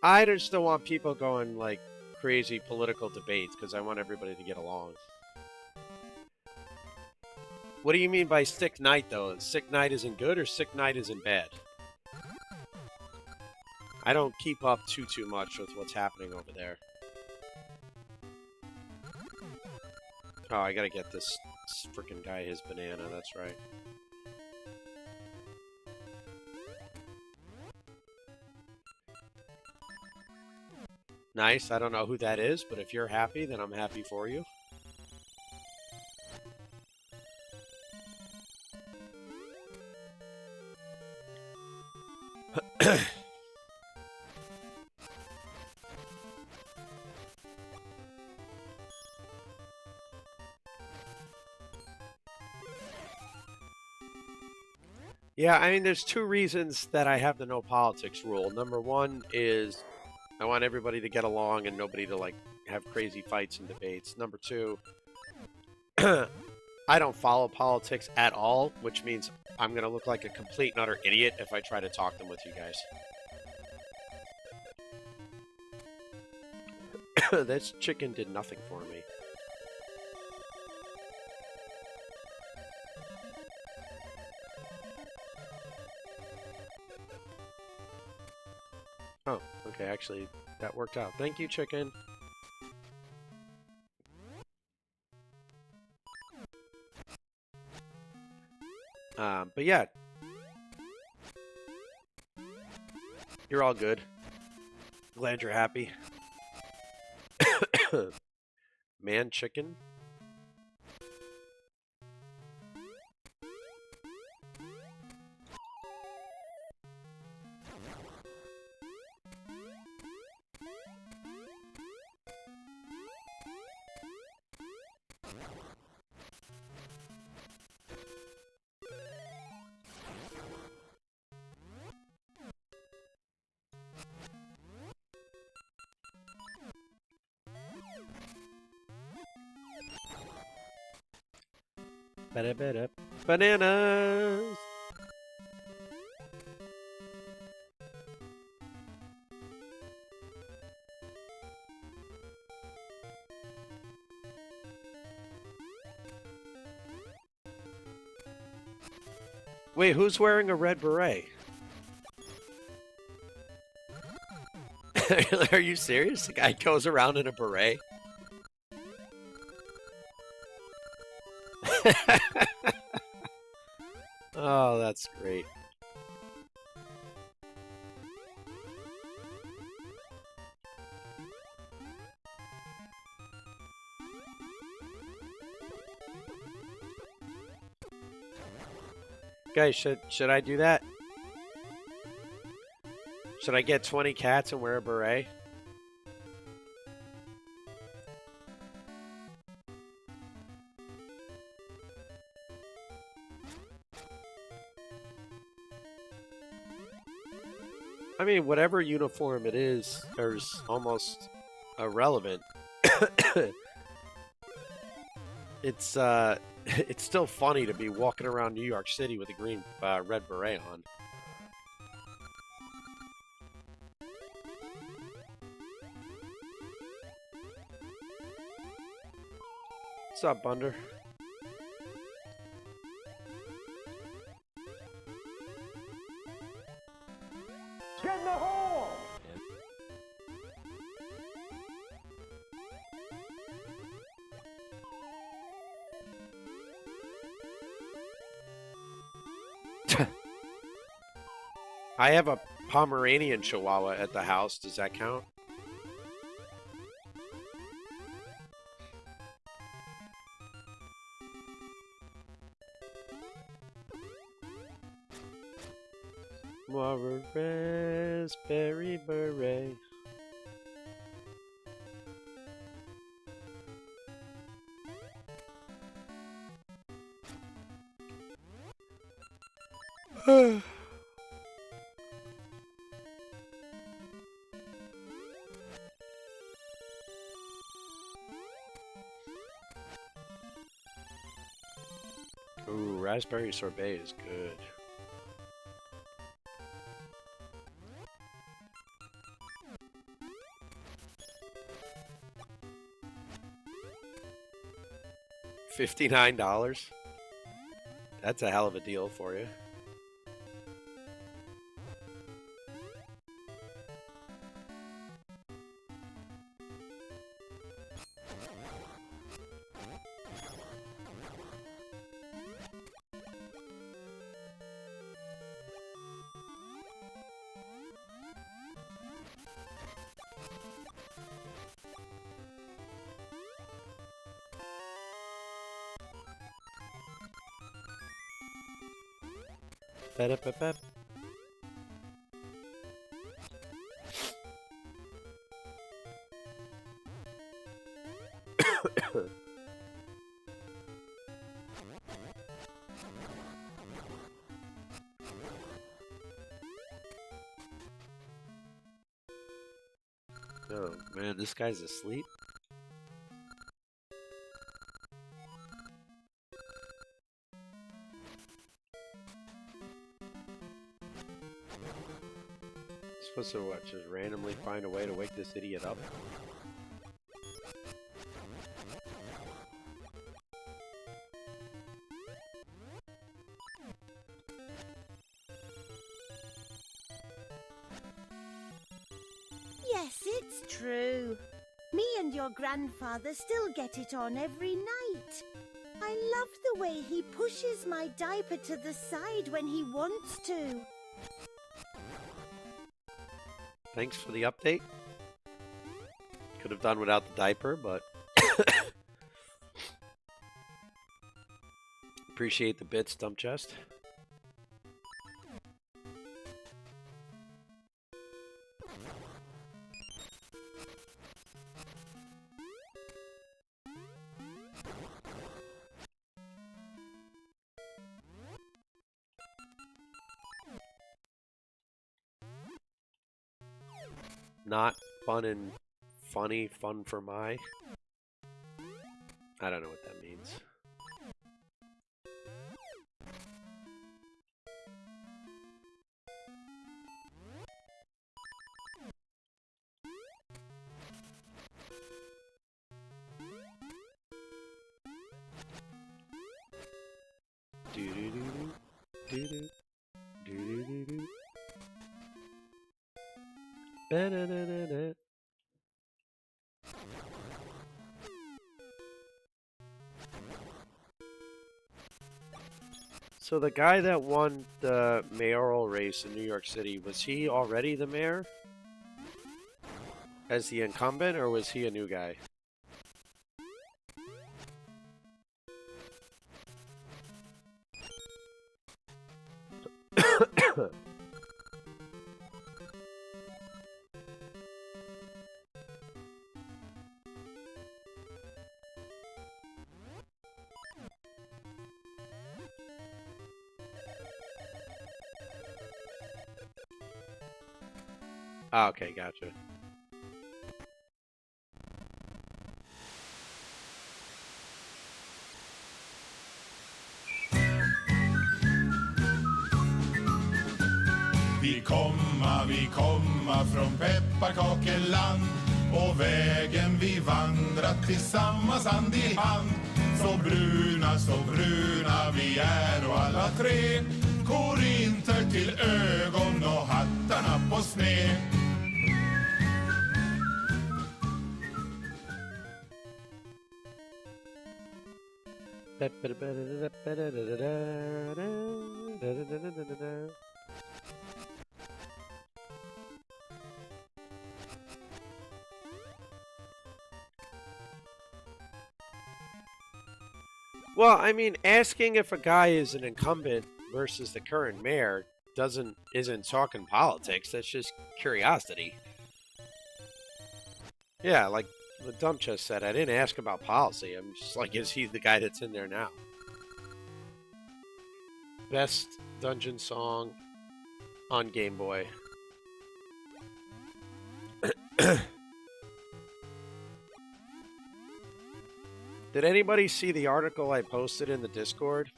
I just don't want people going like crazy political debates because I want everybody to get along. What do you mean by sick night though? Sick night isn't good or sick night isn't bad? I don't keep up too much with what's happening over there. Oh, I gotta get this freaking guy his banana, that's right. Nice, I don't know who that is, but if you're happy, then I'm happy for you. Yeah, I mean, there's two reasons that I have the no politics rule. Number one is I want everybody to get along and nobody to, like, have crazy fights and debates. Number two, I don't follow politics at all, which means I'm going to look like a complete and utter idiot if I try to talk them with you guys. This chicken did nothing for me. Oh, okay, actually, that worked out. Thank you, chicken. But yeah, you're all good. Glad you're happy. Man, chicken. Bananas. Wait, who's wearing a red beret? Are you serious? The guy goes around in a beret? Oh, that's great. Guys, should I do that? Should I get 20 cats and wear a beret? I mean, whatever uniform it is almost irrelevant. It's it's still funny to be walking around New York City with a green red beret on. What's up, Bunder? Get in the hole! I have a Pomeranian Chihuahua at the house. Does that count? More raspberry beret. Ooh, raspberry sorbet is good. $59? That's a hell of a deal for you. Ba-da-ba-ba. Oh man, this guy's asleep. Supposed to what? Just randomly find a way to wake this idiot up? Yes, it's true. Me and your grandfather still get it on every night. I love the way he pushes my diaper to the side when he wants to. Thanks for the update. Could have done without the diaper, but appreciate the bits, Dump Chest. Not fun and funny, fun for my. I don't know what that means. Do-do-do-do, do-do, do-do-do-do. Ba-da-da-da-da. So the guy that won the mayoral race in New York City, was he already the mayor? As the incumbent, or was he a new guy? Oh, okay, gotcha. Vi komma från pepparkakeland och vägen vi vandrat tillsammans hand i hand. Så bruna vi är och alla tre korinter till ögon och hattarna på sned. Well, I mean, asking if a guy is an incumbent versus the current mayor isn't talking politics. That's just curiosity. Yeah, like the Dump Chest said, I didn't ask about policy. I'm just like, is he the guy that's in there now? Best dungeon song on Game Boy. Did anybody see the article I posted in the Discord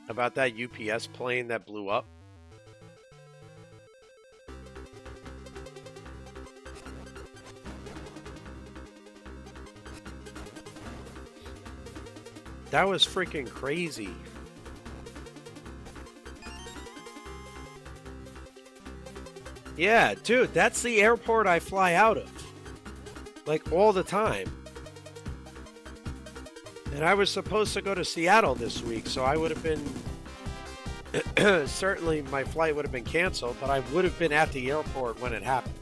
about that UPS plane that blew up? That was freaking crazy. Yeah, dude, that's the airport I fly out of. Like, all the time. And I was supposed to go to Seattle this week, so I would have been... certainly my flight would have been canceled, but I would have been at the airport when it happened.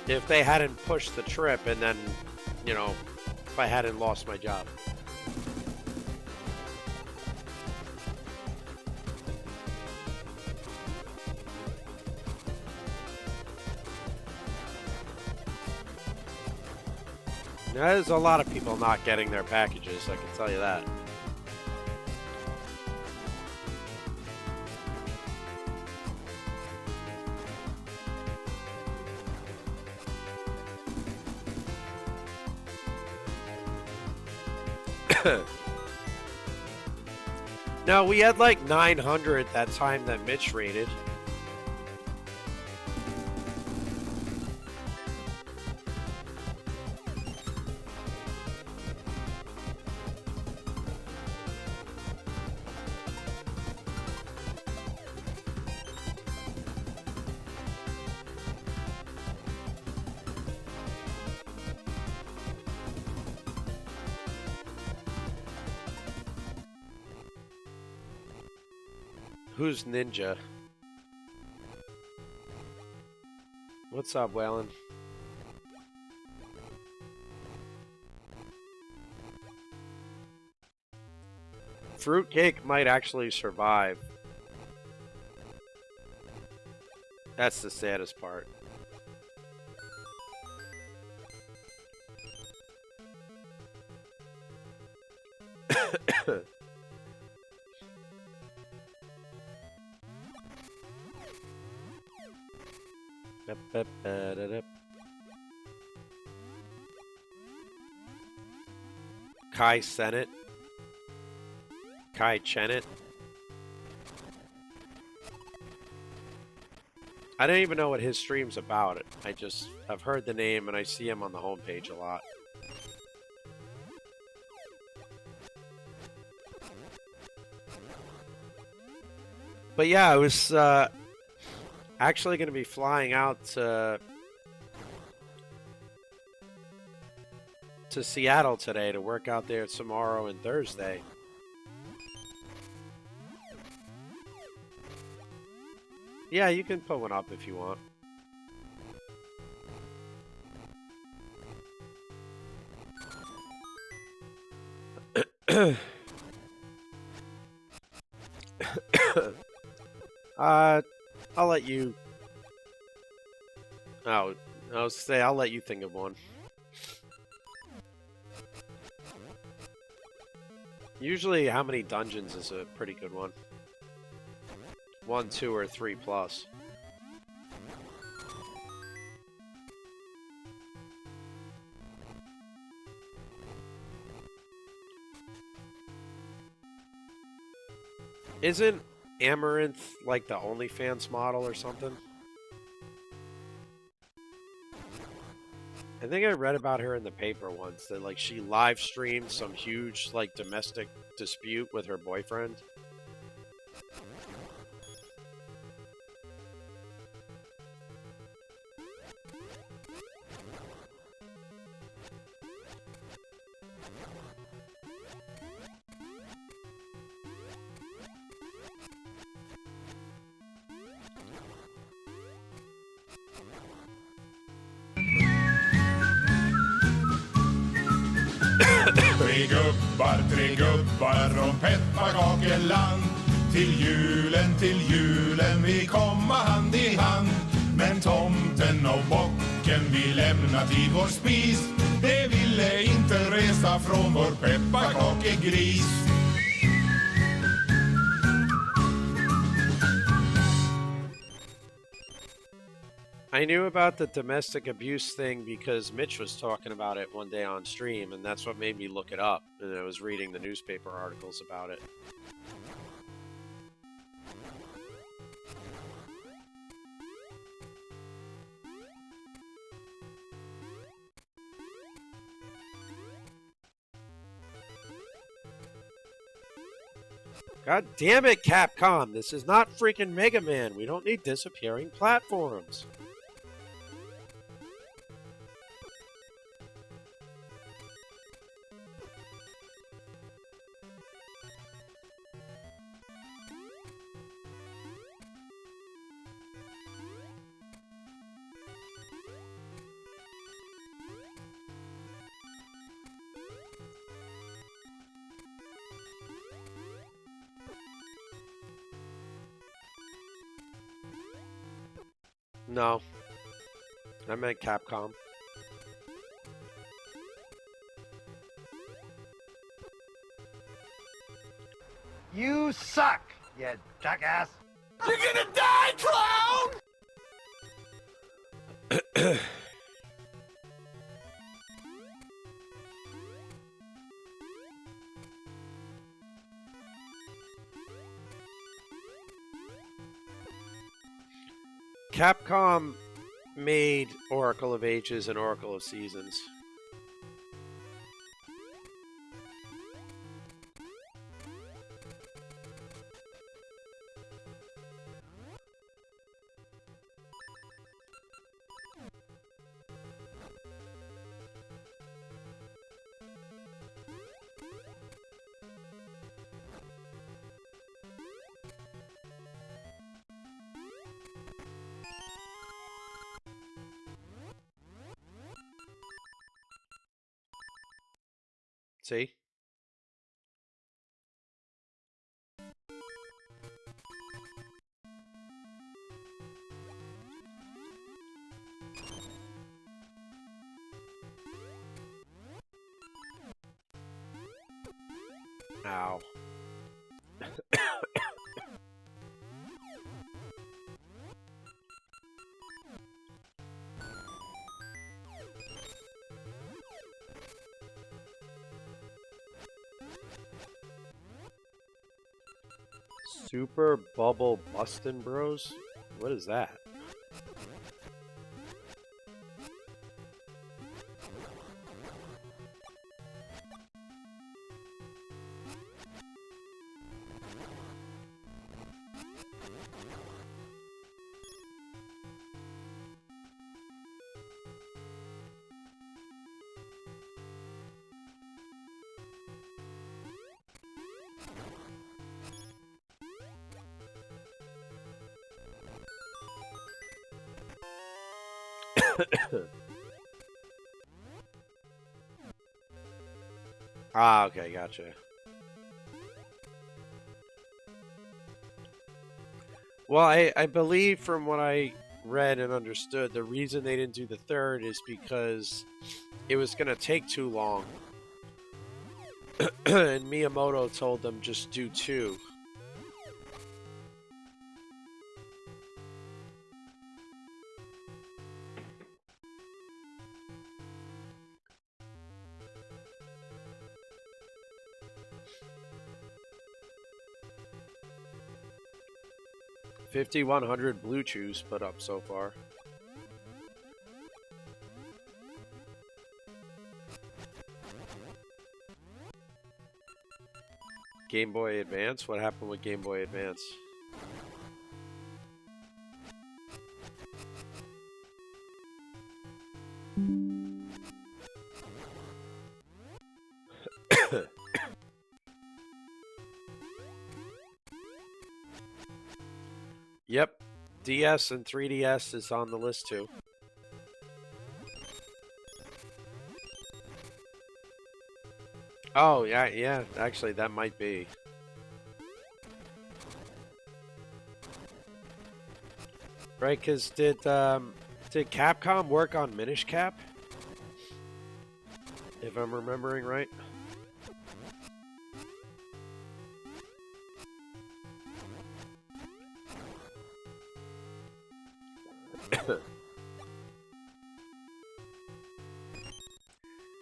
If they hadn't pushed the trip and then, you know, if I hadn't lost my job. There's a lot of people not getting their packages, I can tell you that. No, we had like 900 that time that Mitch rated. Who's Ninja? What's up, Waylon? Fruitcake might actually survive. That's the saddest part. Kai Sennett. Kai Chenet. I don't even know what his stream's about. I've heard the name and I see him on the homepage a lot. But yeah, I was actually going to be flying out to Seattle today to work out there tomorrow and Thursday. Yeah, you can put one up if you want. I'll let you. Oh, I was say I'll let you think of one. Usually, how many dungeons is a pretty good one? 1, 2, or 3 plus. Isn't Amaranth like the OnlyFans model or something? I think I read about her in the paper once that like she live streamed some huge like domestic dispute with her boyfriend. Tre gubbar från pepparkakeland. Till julen vi komma hand i hand. Men tomten och bocken vi lämnat i vår spis. Det ville inte resa från vår pepparkakegris. I knew about the domestic abuse thing because Mitch was talking about it one day on stream, and that's what made me look it up. And I was reading the newspaper articles about it. God damn it, Capcom! This is not freaking Mega Man. We don't need disappearing platforms. No. I meant Capcom. You suck, you jackass! You're gonna die, clown! Capcom made Oracle of Ages and Oracle of Seasons. See? Ow. Super Bubble Bustin' Bros? What is that? Ah, okay, gotcha. Well, I believe from what I read and understood, the reason they didn't do the third is because it was going to take too long. And Miyamoto told them just do 2. $5,100 Blue Chews put up so far. Game Boy Advance? What happened with Game Boy Advance? Yep, DS and 3DS is on the list too. Oh, yeah, actually that might be. Right, because did Capcom work on Minish Cap? If I'm remembering right.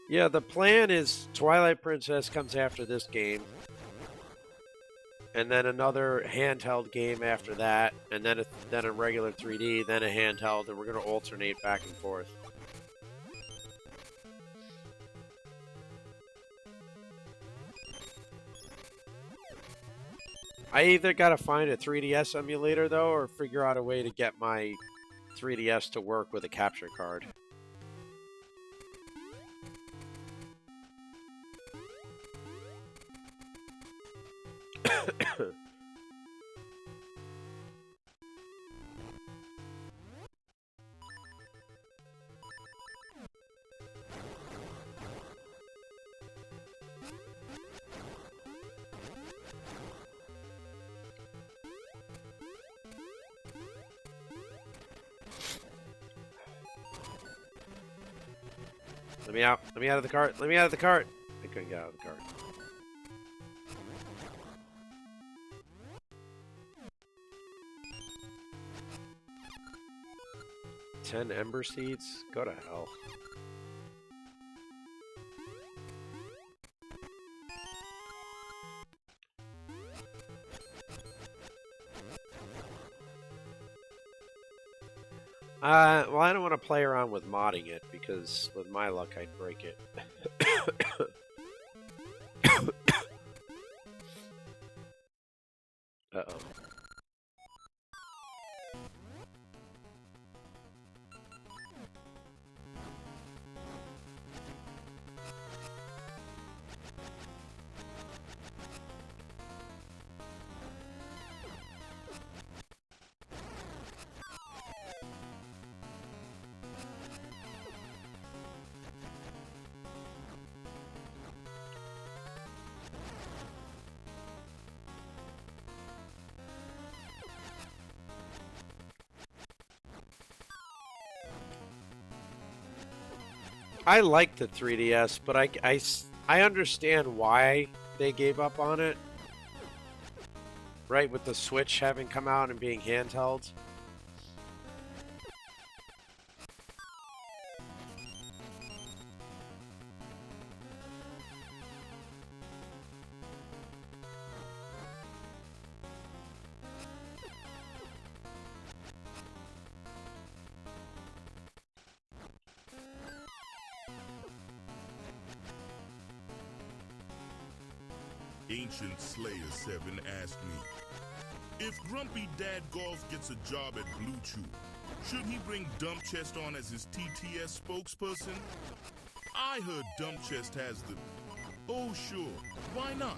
Yeah, the plan is Twilight Princess comes after this game. And then another handheld game after that. And then a regular 3D, then a handheld, and we're going to alternate back and forth. I either got to find a 3DS emulator, though, or figure out a way to get my 3DS to work with a capture card. Let me out. Let me out of the cart. Let me out of the cart. I couldn't get out of the cart. Ten Ember Seeds? Go to hell. Well, I don't want to play around with modding it, because with my luck, I'd break it. Uh-oh. I like the 3DS, but I understand why they gave up on it. Right, with the Switch having come out and being handheld. Ancient Slayer 7 asked me, if Grumpy Dad Golf gets a job at Blue Chew, should he bring Dump Chest on as his TTS spokesperson? I heard Dump Chest has the... Oh sure, why not?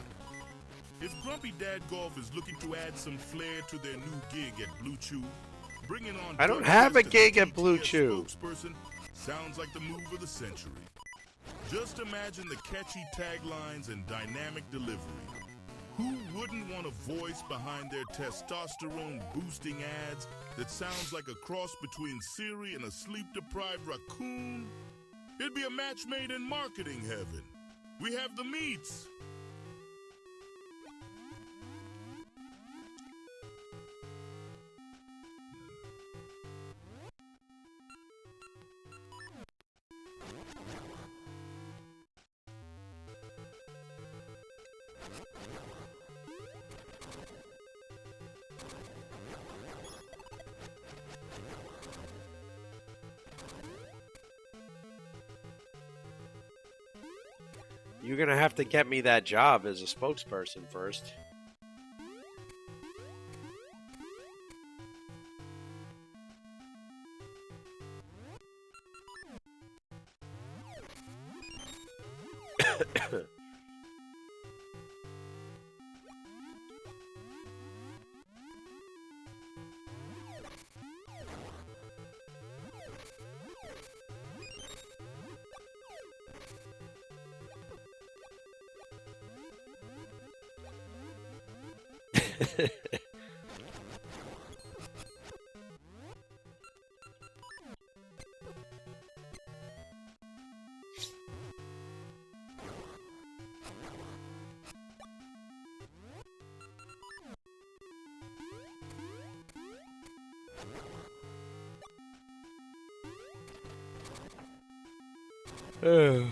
If Grumpy Dad Golf is looking to add some flair to their new gig at Blue Chew, bringing on I don't Dump have a Chest as gig the at Blue TTS Chew. spokesperson sounds like the move of the century. Just imagine the catchy taglines and dynamic delivery. Who wouldn't want a voice behind their testosterone-boosting ads that sounds like a cross between Siri and a sleep-deprived raccoon? It'd be a match made in marketing heaven. We have the meats. You're gonna have to get me that job as a spokesperson first. Ugh.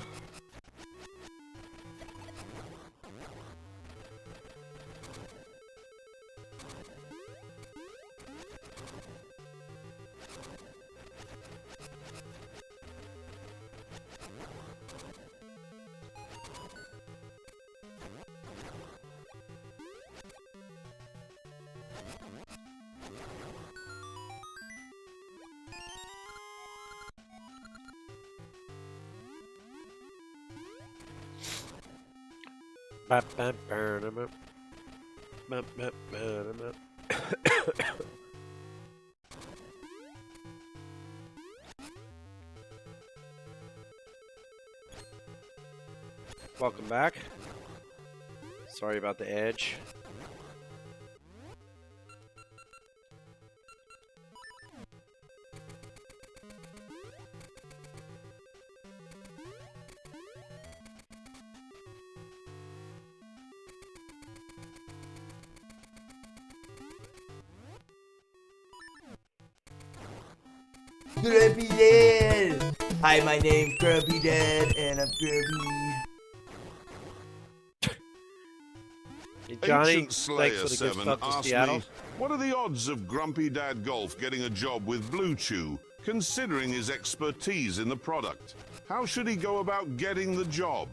Welcome back. Sorry about the edge. Grumpy Dad! Hi, my name's Grumpy Dad, and I'm grumpy. Hey, Johnny, Ancient Slayer thanks for the good 7 stuff to asked Seattle. me, what are the odds of Grumpy Dad Golf getting a job with Blue Chew, considering his expertise in the product? How should he go about getting the job?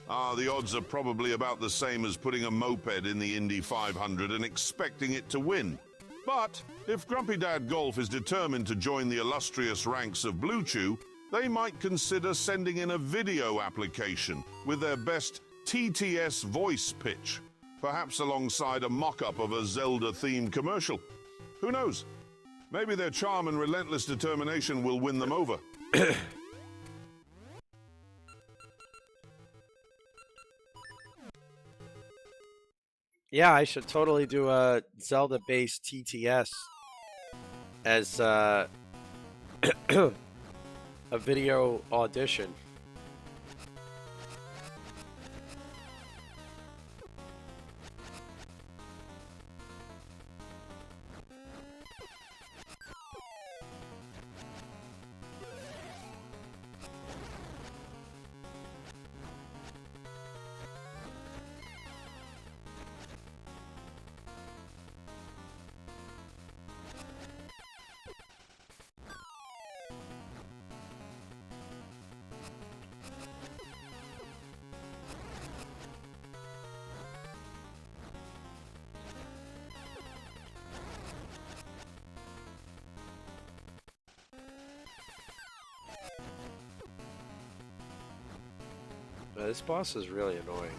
The odds are probably about the same as putting a moped in the Indy 500 and expecting it to win. But if Grumpy Dad Golf is determined to join the illustrious ranks of Blue Chew, they might consider sending in a video application with their best TTS voice pitch, perhaps alongside a mock-up of a Zelda-themed commercial. Who knows? Maybe their charm and relentless determination will win them over. Yeah, I should totally do a Zelda-based TTS as a video audition. This boss is really annoying.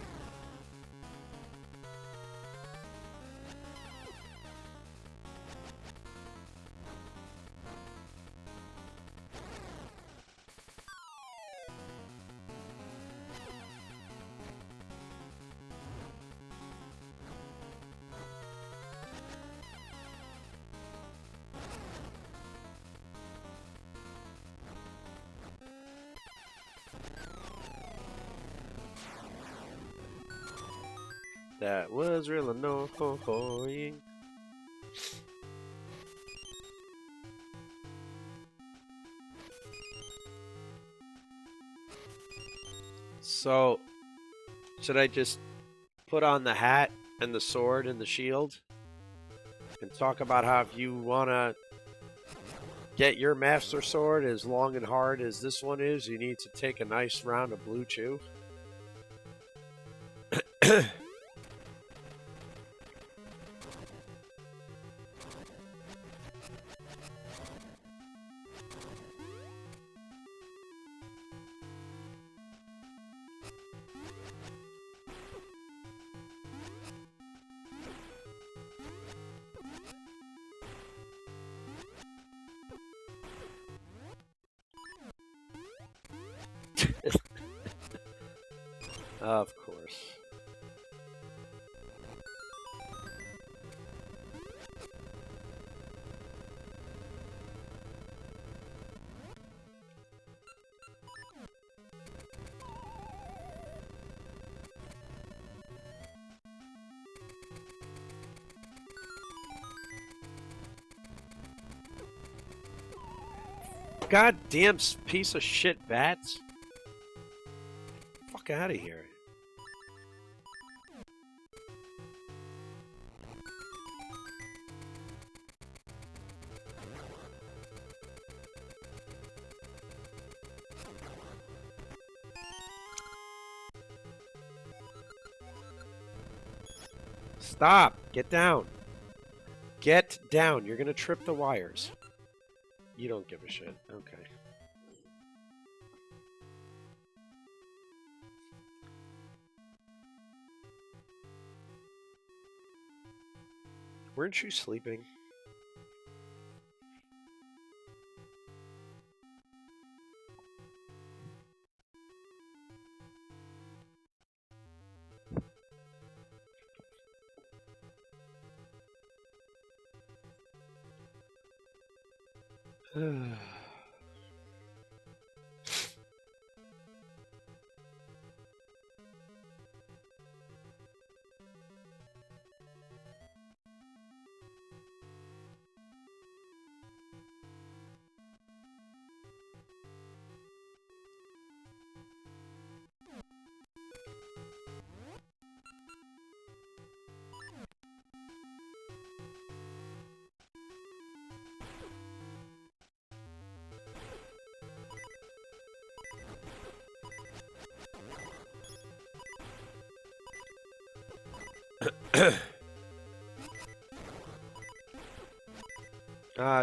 That was real annoying. So, should I just put on the hat and the sword and the shield and talk about how if you want to get your master sword as long and hard as this one is, you need to take a nice round of blue chew? Of course. Goddamn piece of shit bats. Fuck out of here. Stop! Get down! Get down! You're gonna trip the wires. You don't give a shit. Okay. Weren't you sleeping?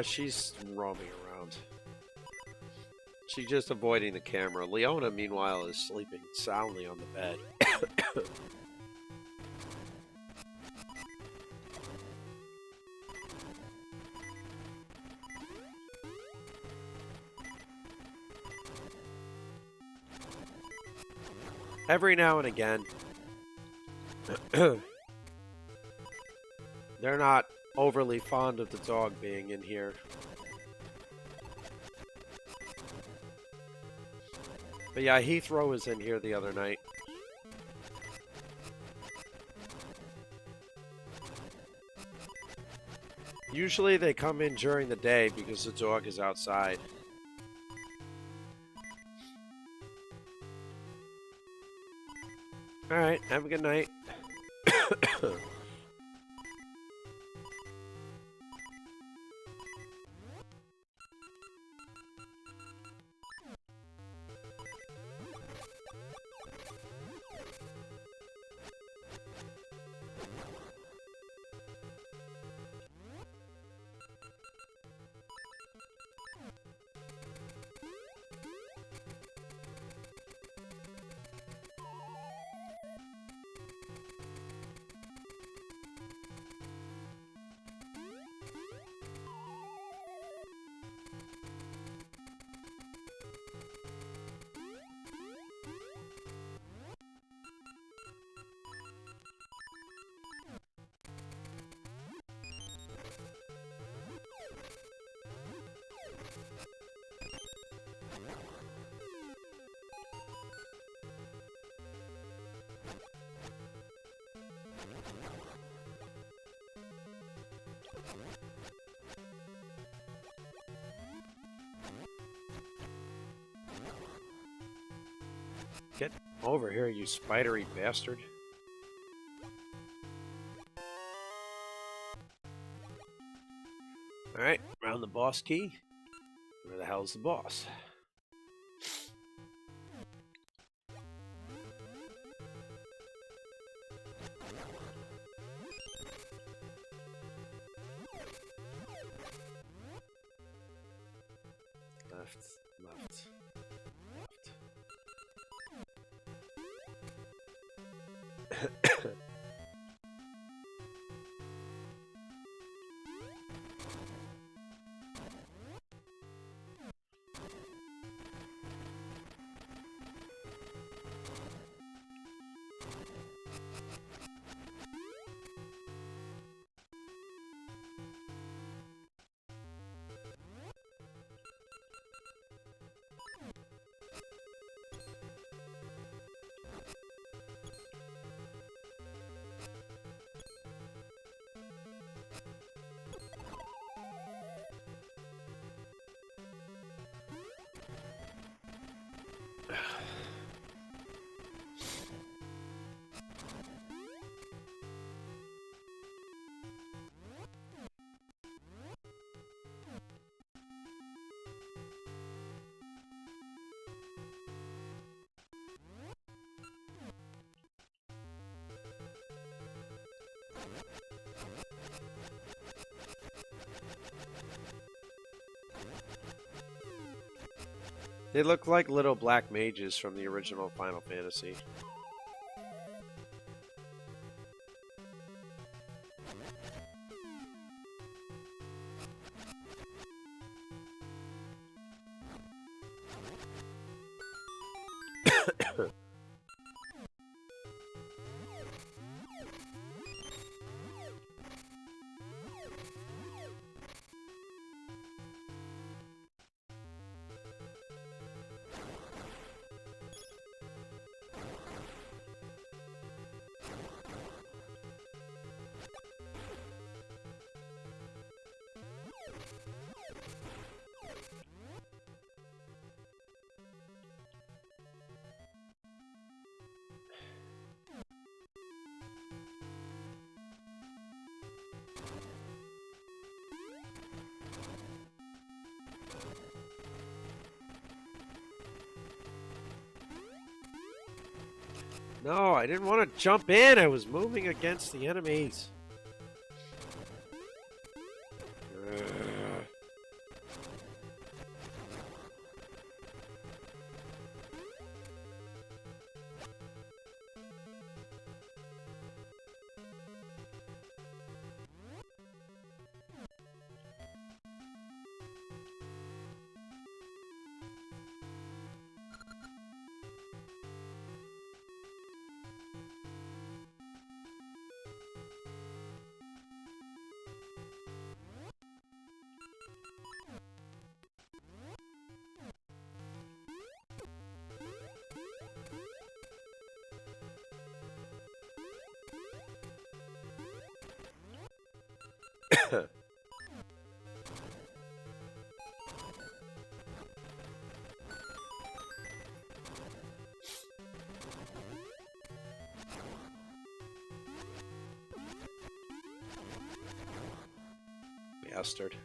She's roaming around. She's just avoiding the camera. Leona, meanwhile, is sleeping soundly on the bed. Every now and again, they're not overly fond of the dog being in here. But yeah, Heathrow was in here the other night. Usually they come in during the day because the dog is outside. Alright, have a good night. Get over here, you spidery bastard. Alright, round the boss key. Where the hell's the boss? Left, left, left. They look like little black mages from the original Final Fantasy. No, I didn't want to jump in. I was moving against the enemies. Bastard.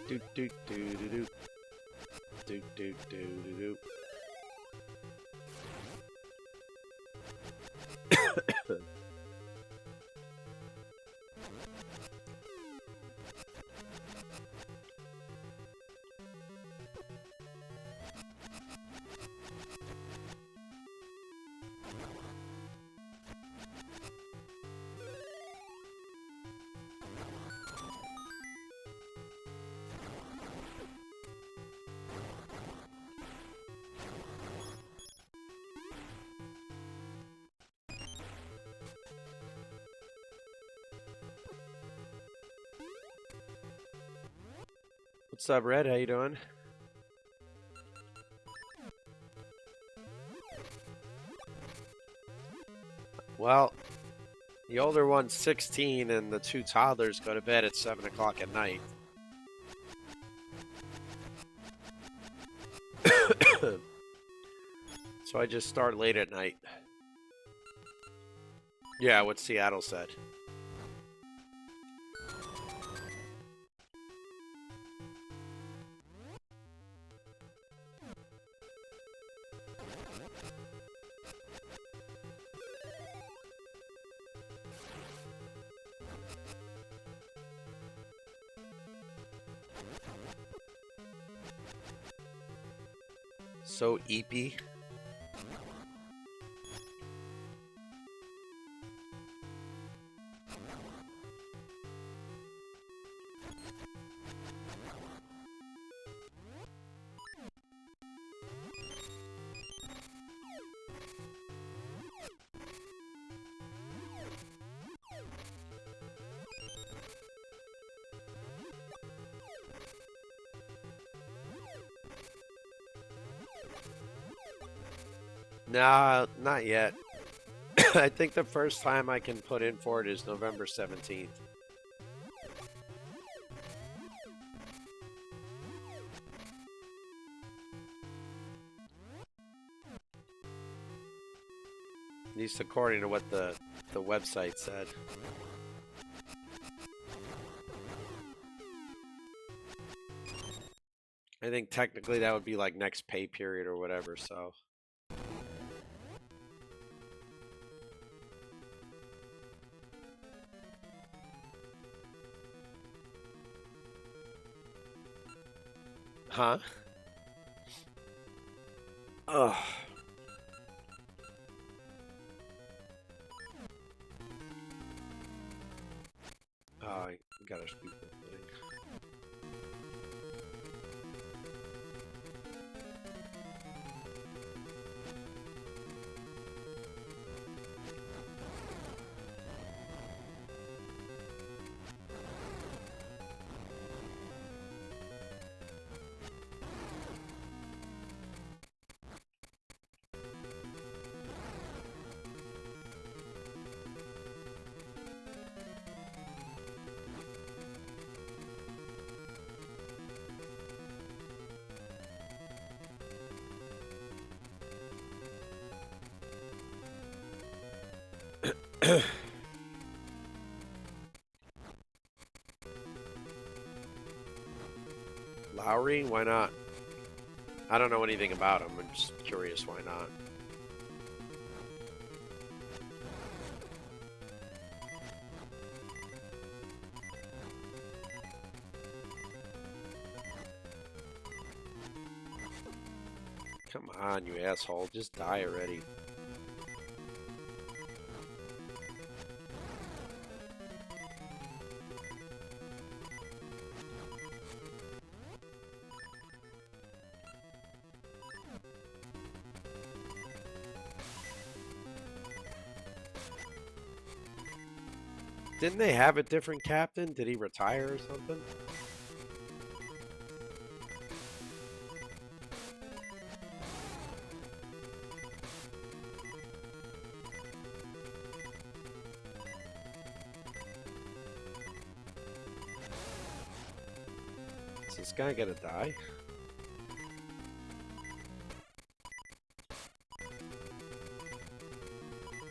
Do do do do do. Do do do do do. What's up, Red? How you doing? Well, the older one's 16 and the two toddlers go to bed at 7 o'clock at night. So I just start late at night. Yeah, what Seattle said. So eepy. Nah, not yet. I think the first time I can put in for it is November 17th. At least according to what the website said. I think technically that would be like next pay period or whatever, so. Huh? Ugh. Oh, I got a stupid thing. Lowry? Why not? I don't know anything about him. I'm just curious why not. Come on, you asshole. Just die already. Didn't they have a different captain? Did he retire or something? Is this guy gonna die?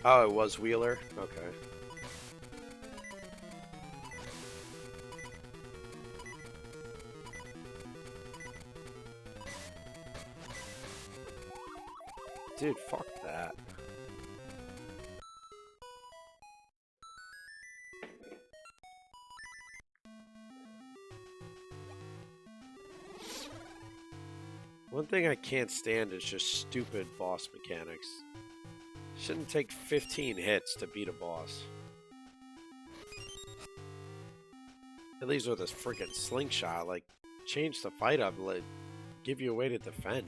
Oh, it was Wheeler? Okay. Dude, fuck that. One thing I can't stand is just stupid boss mechanics. Shouldn't take 15 hits to beat a boss. At least with this freaking slingshot, like, change the fight up, like, give you a way to defend.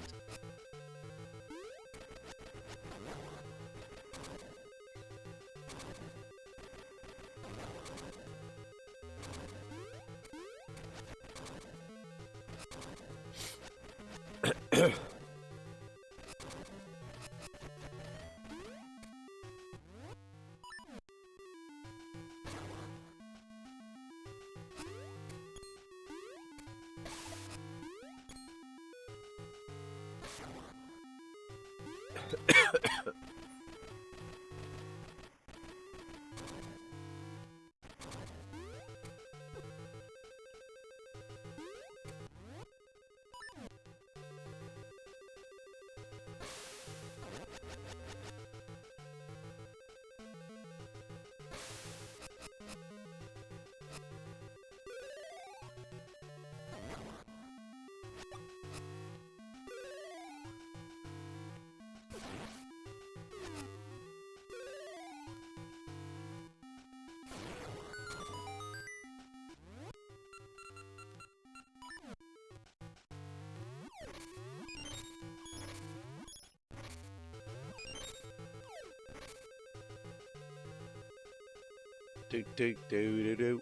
Do do do do do.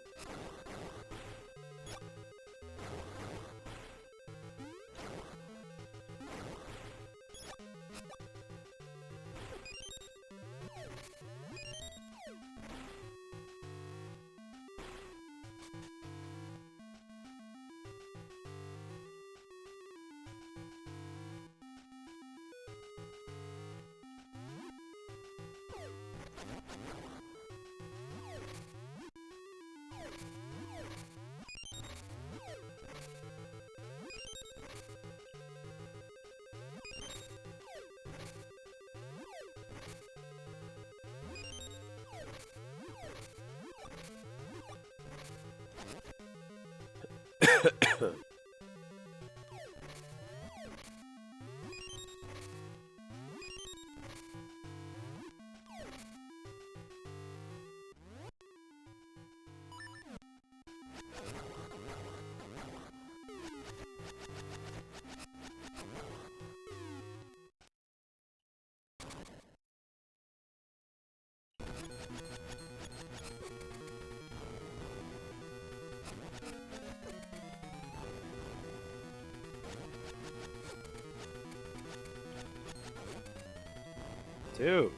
Dude.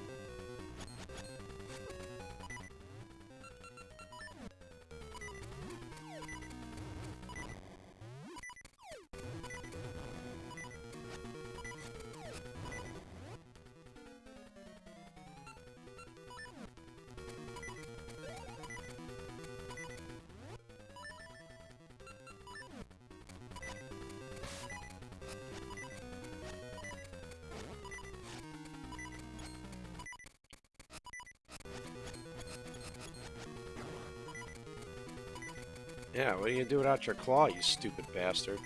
Yeah, what are you gonna do without your claw, you stupid bastard?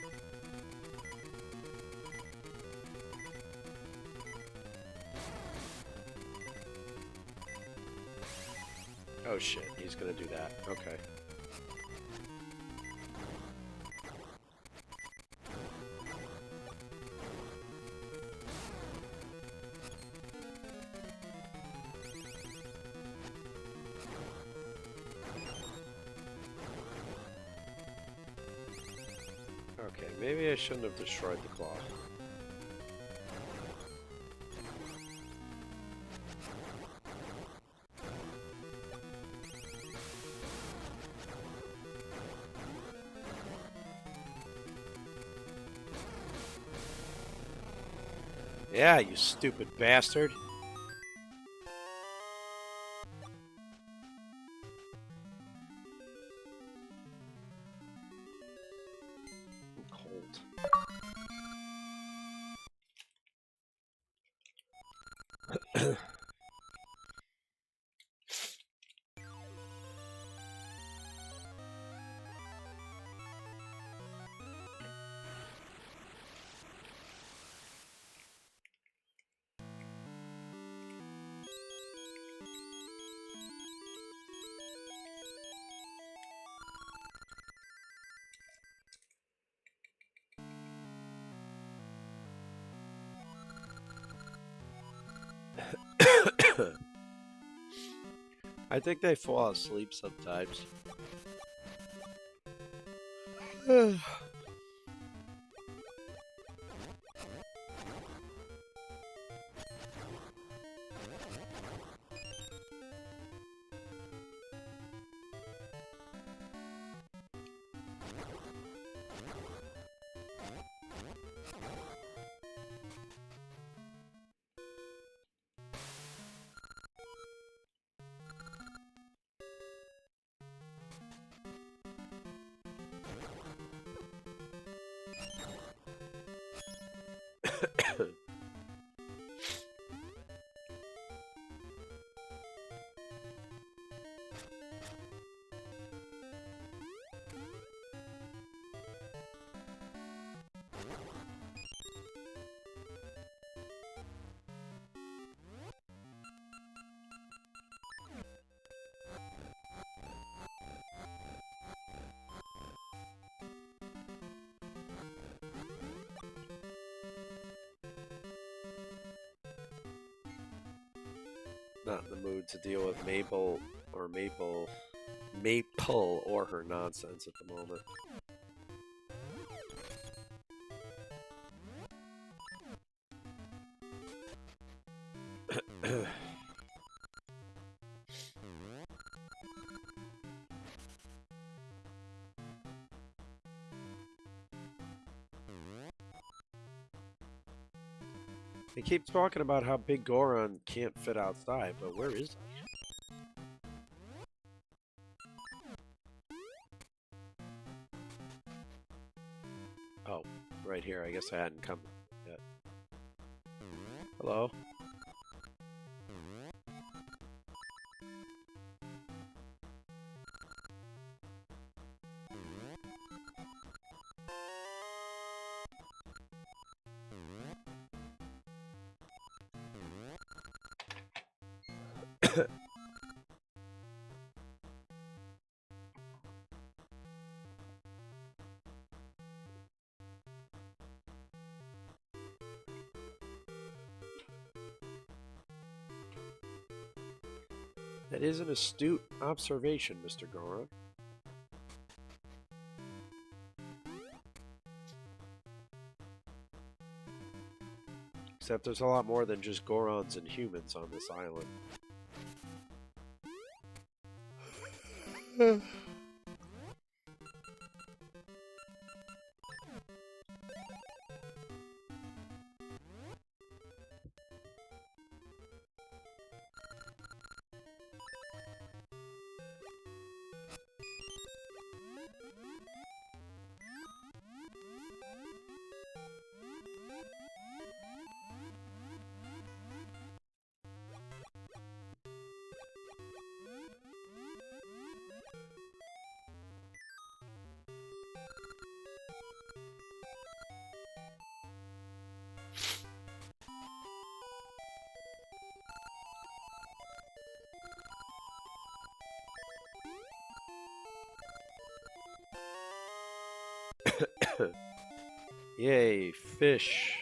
Oh shit, he's gonna do that. Okay. Okay, maybe I shouldn't have destroyed the claw. Yeah, you stupid bastard. I'm cold. I think they fall asleep sometimes. Not in the mood to deal with Maple or her nonsense at the moment. They keep talking about how Big Goron can't fit outside, but where is he? Oh, right here. I guess I hadn't come yet. Hello? That is an astute observation, Mr. Goron. Except there's a lot more than just Gorons and humans on this island. Yay, fish.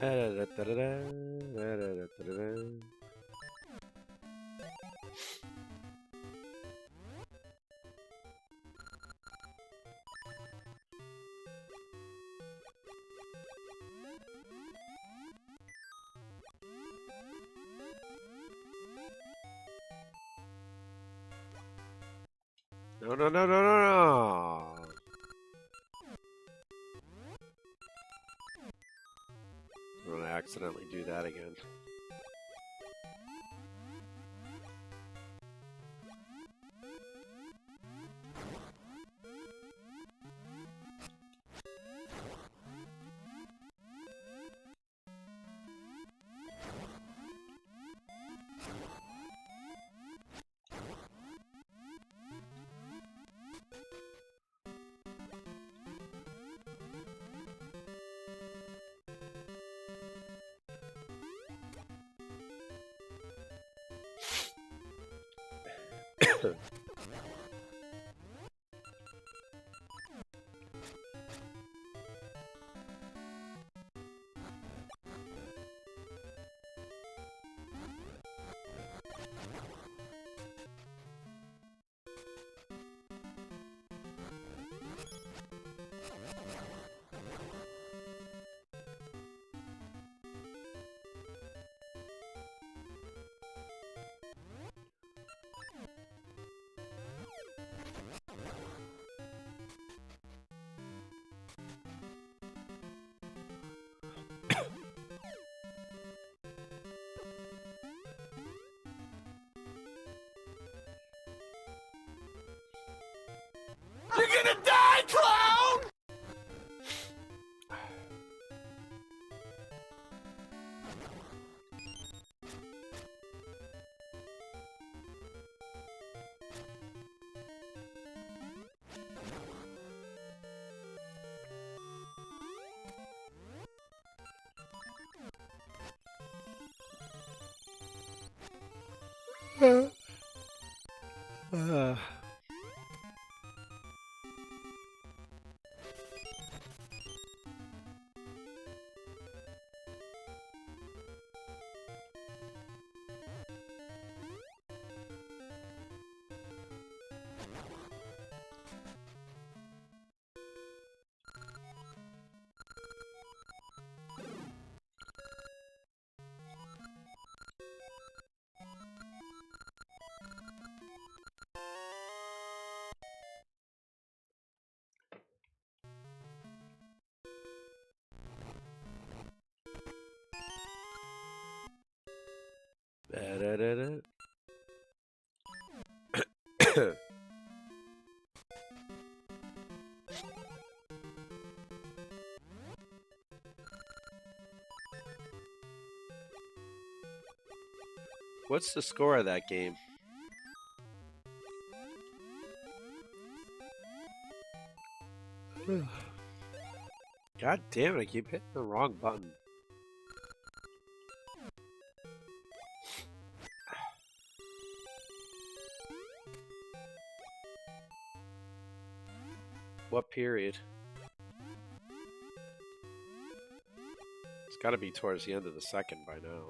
No, no, no, no, no, no. I'm gonna accidentally do that again. You're gonna die, clown! Da-da-da-da. What's the score of that game? God damn it, I keep hitting the wrong button. What period? It's gotta be towards the end of the second by now.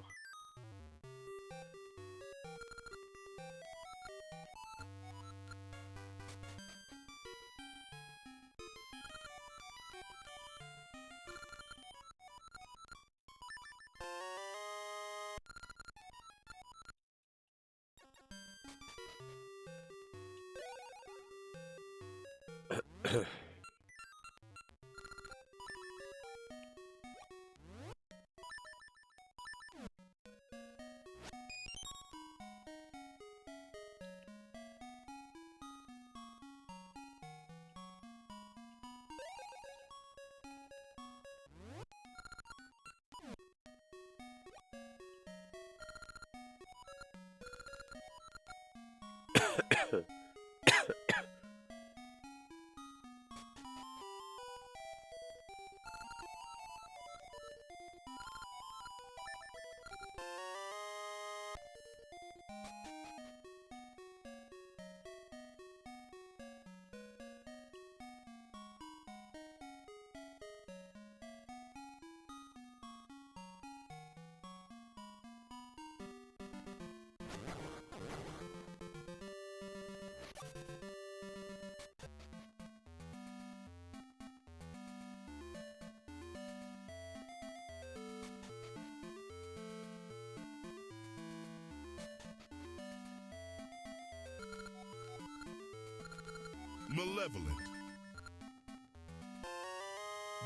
malevolent.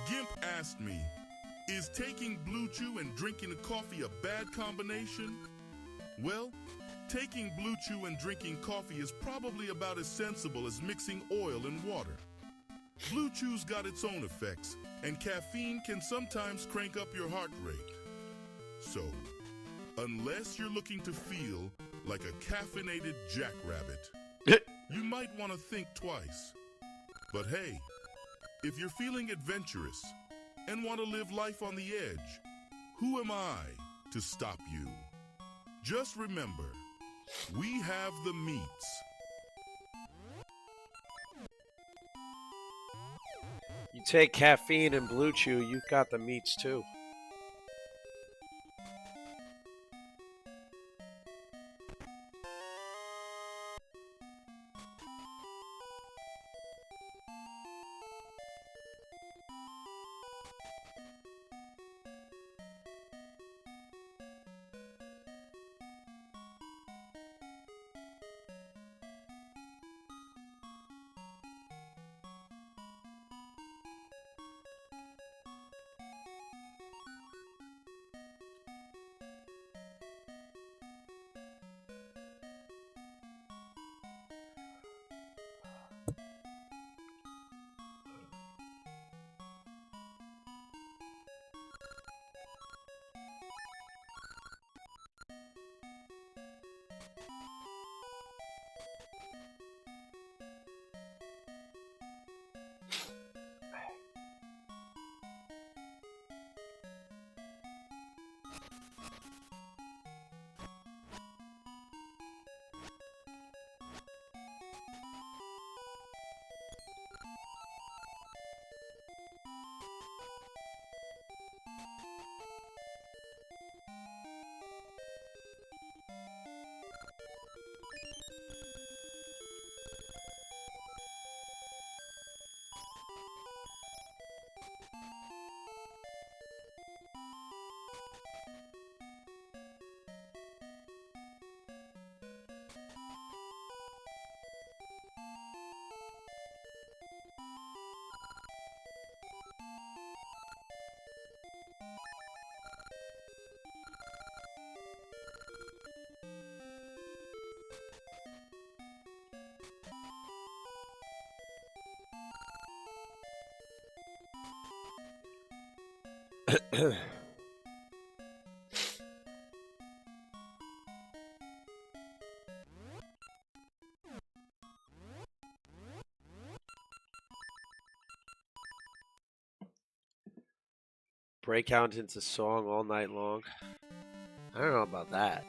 Gimp asked me, is taking Blue Chew and drinking coffee a bad combination? Well, taking Blue Chew and drinking coffee is probably about as sensible as mixing oil and water. Blue Chew's got its own effects, and caffeine can sometimes crank up your heart rate. So, unless you're looking to feel like a caffeinated jackrabbit, you might want to think twice. But hey, if you're feeling adventurous and want to live life on the edge, who am I to stop you? Just remember, we have the meats. You take caffeine and Blue Chew, you've got the meats too. Break out into song all night long. I don't know about that.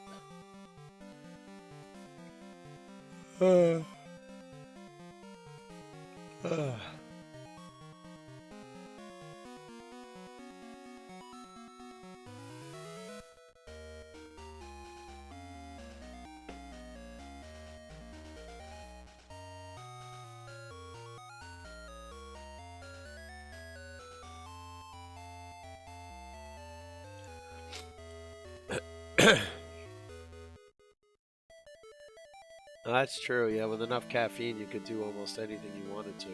That's true, yeah. With enough caffeine, you could do almost anything you wanted to.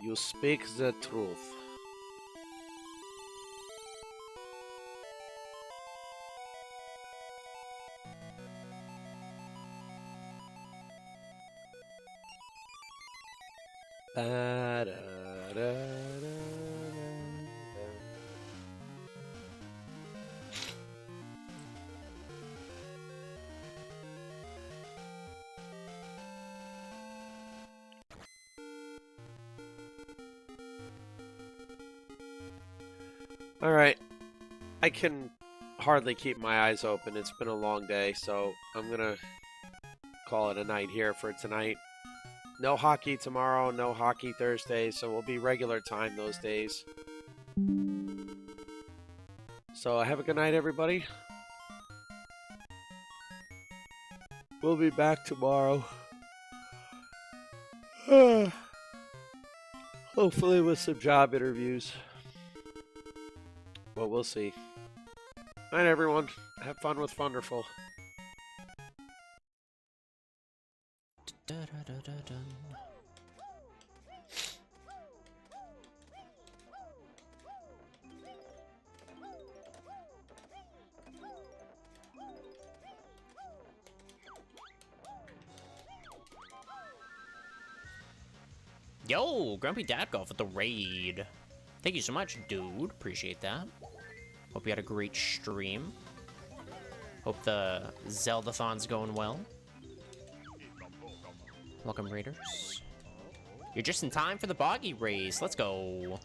You speak the truth. All right, I can hardly keep my eyes open. It's been a long day, so I'm gonna call it a night here for tonight. No hockey tomorrow, no hockey Thursday, so we'll be regular time those days. So have a good night, everybody. We'll be back tomorrow. Hopefully with some job interviews. Well, we'll see. Night, everyone. Have fun with Wonderful. Yo, Grumpy Dad Golf with the raid. Thank you so much, dude. Appreciate that. Hope you had a great stream. Hope the Zelda-thon's going well. Welcome, raiders. You're just in time for the boggy race. Let's go.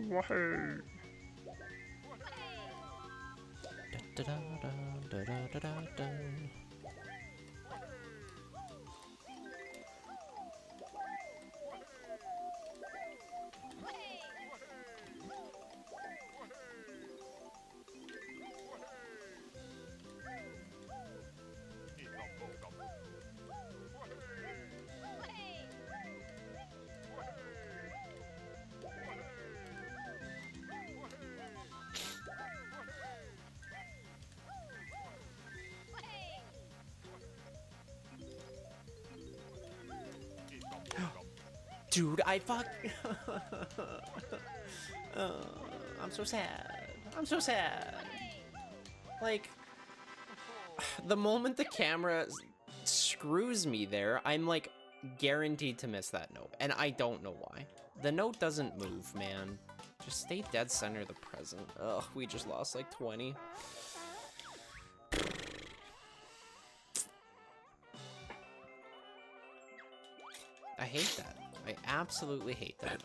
Wahoo. Dude, I fuck. I'm so sad. I'm so sad. Like, the moment the camera screws me there, I'm like guaranteed to miss that note. And I don't know why. The note doesn't move, man. Just stay dead center of the present. Ugh, we just lost like 20. I hate that. I absolutely hate that.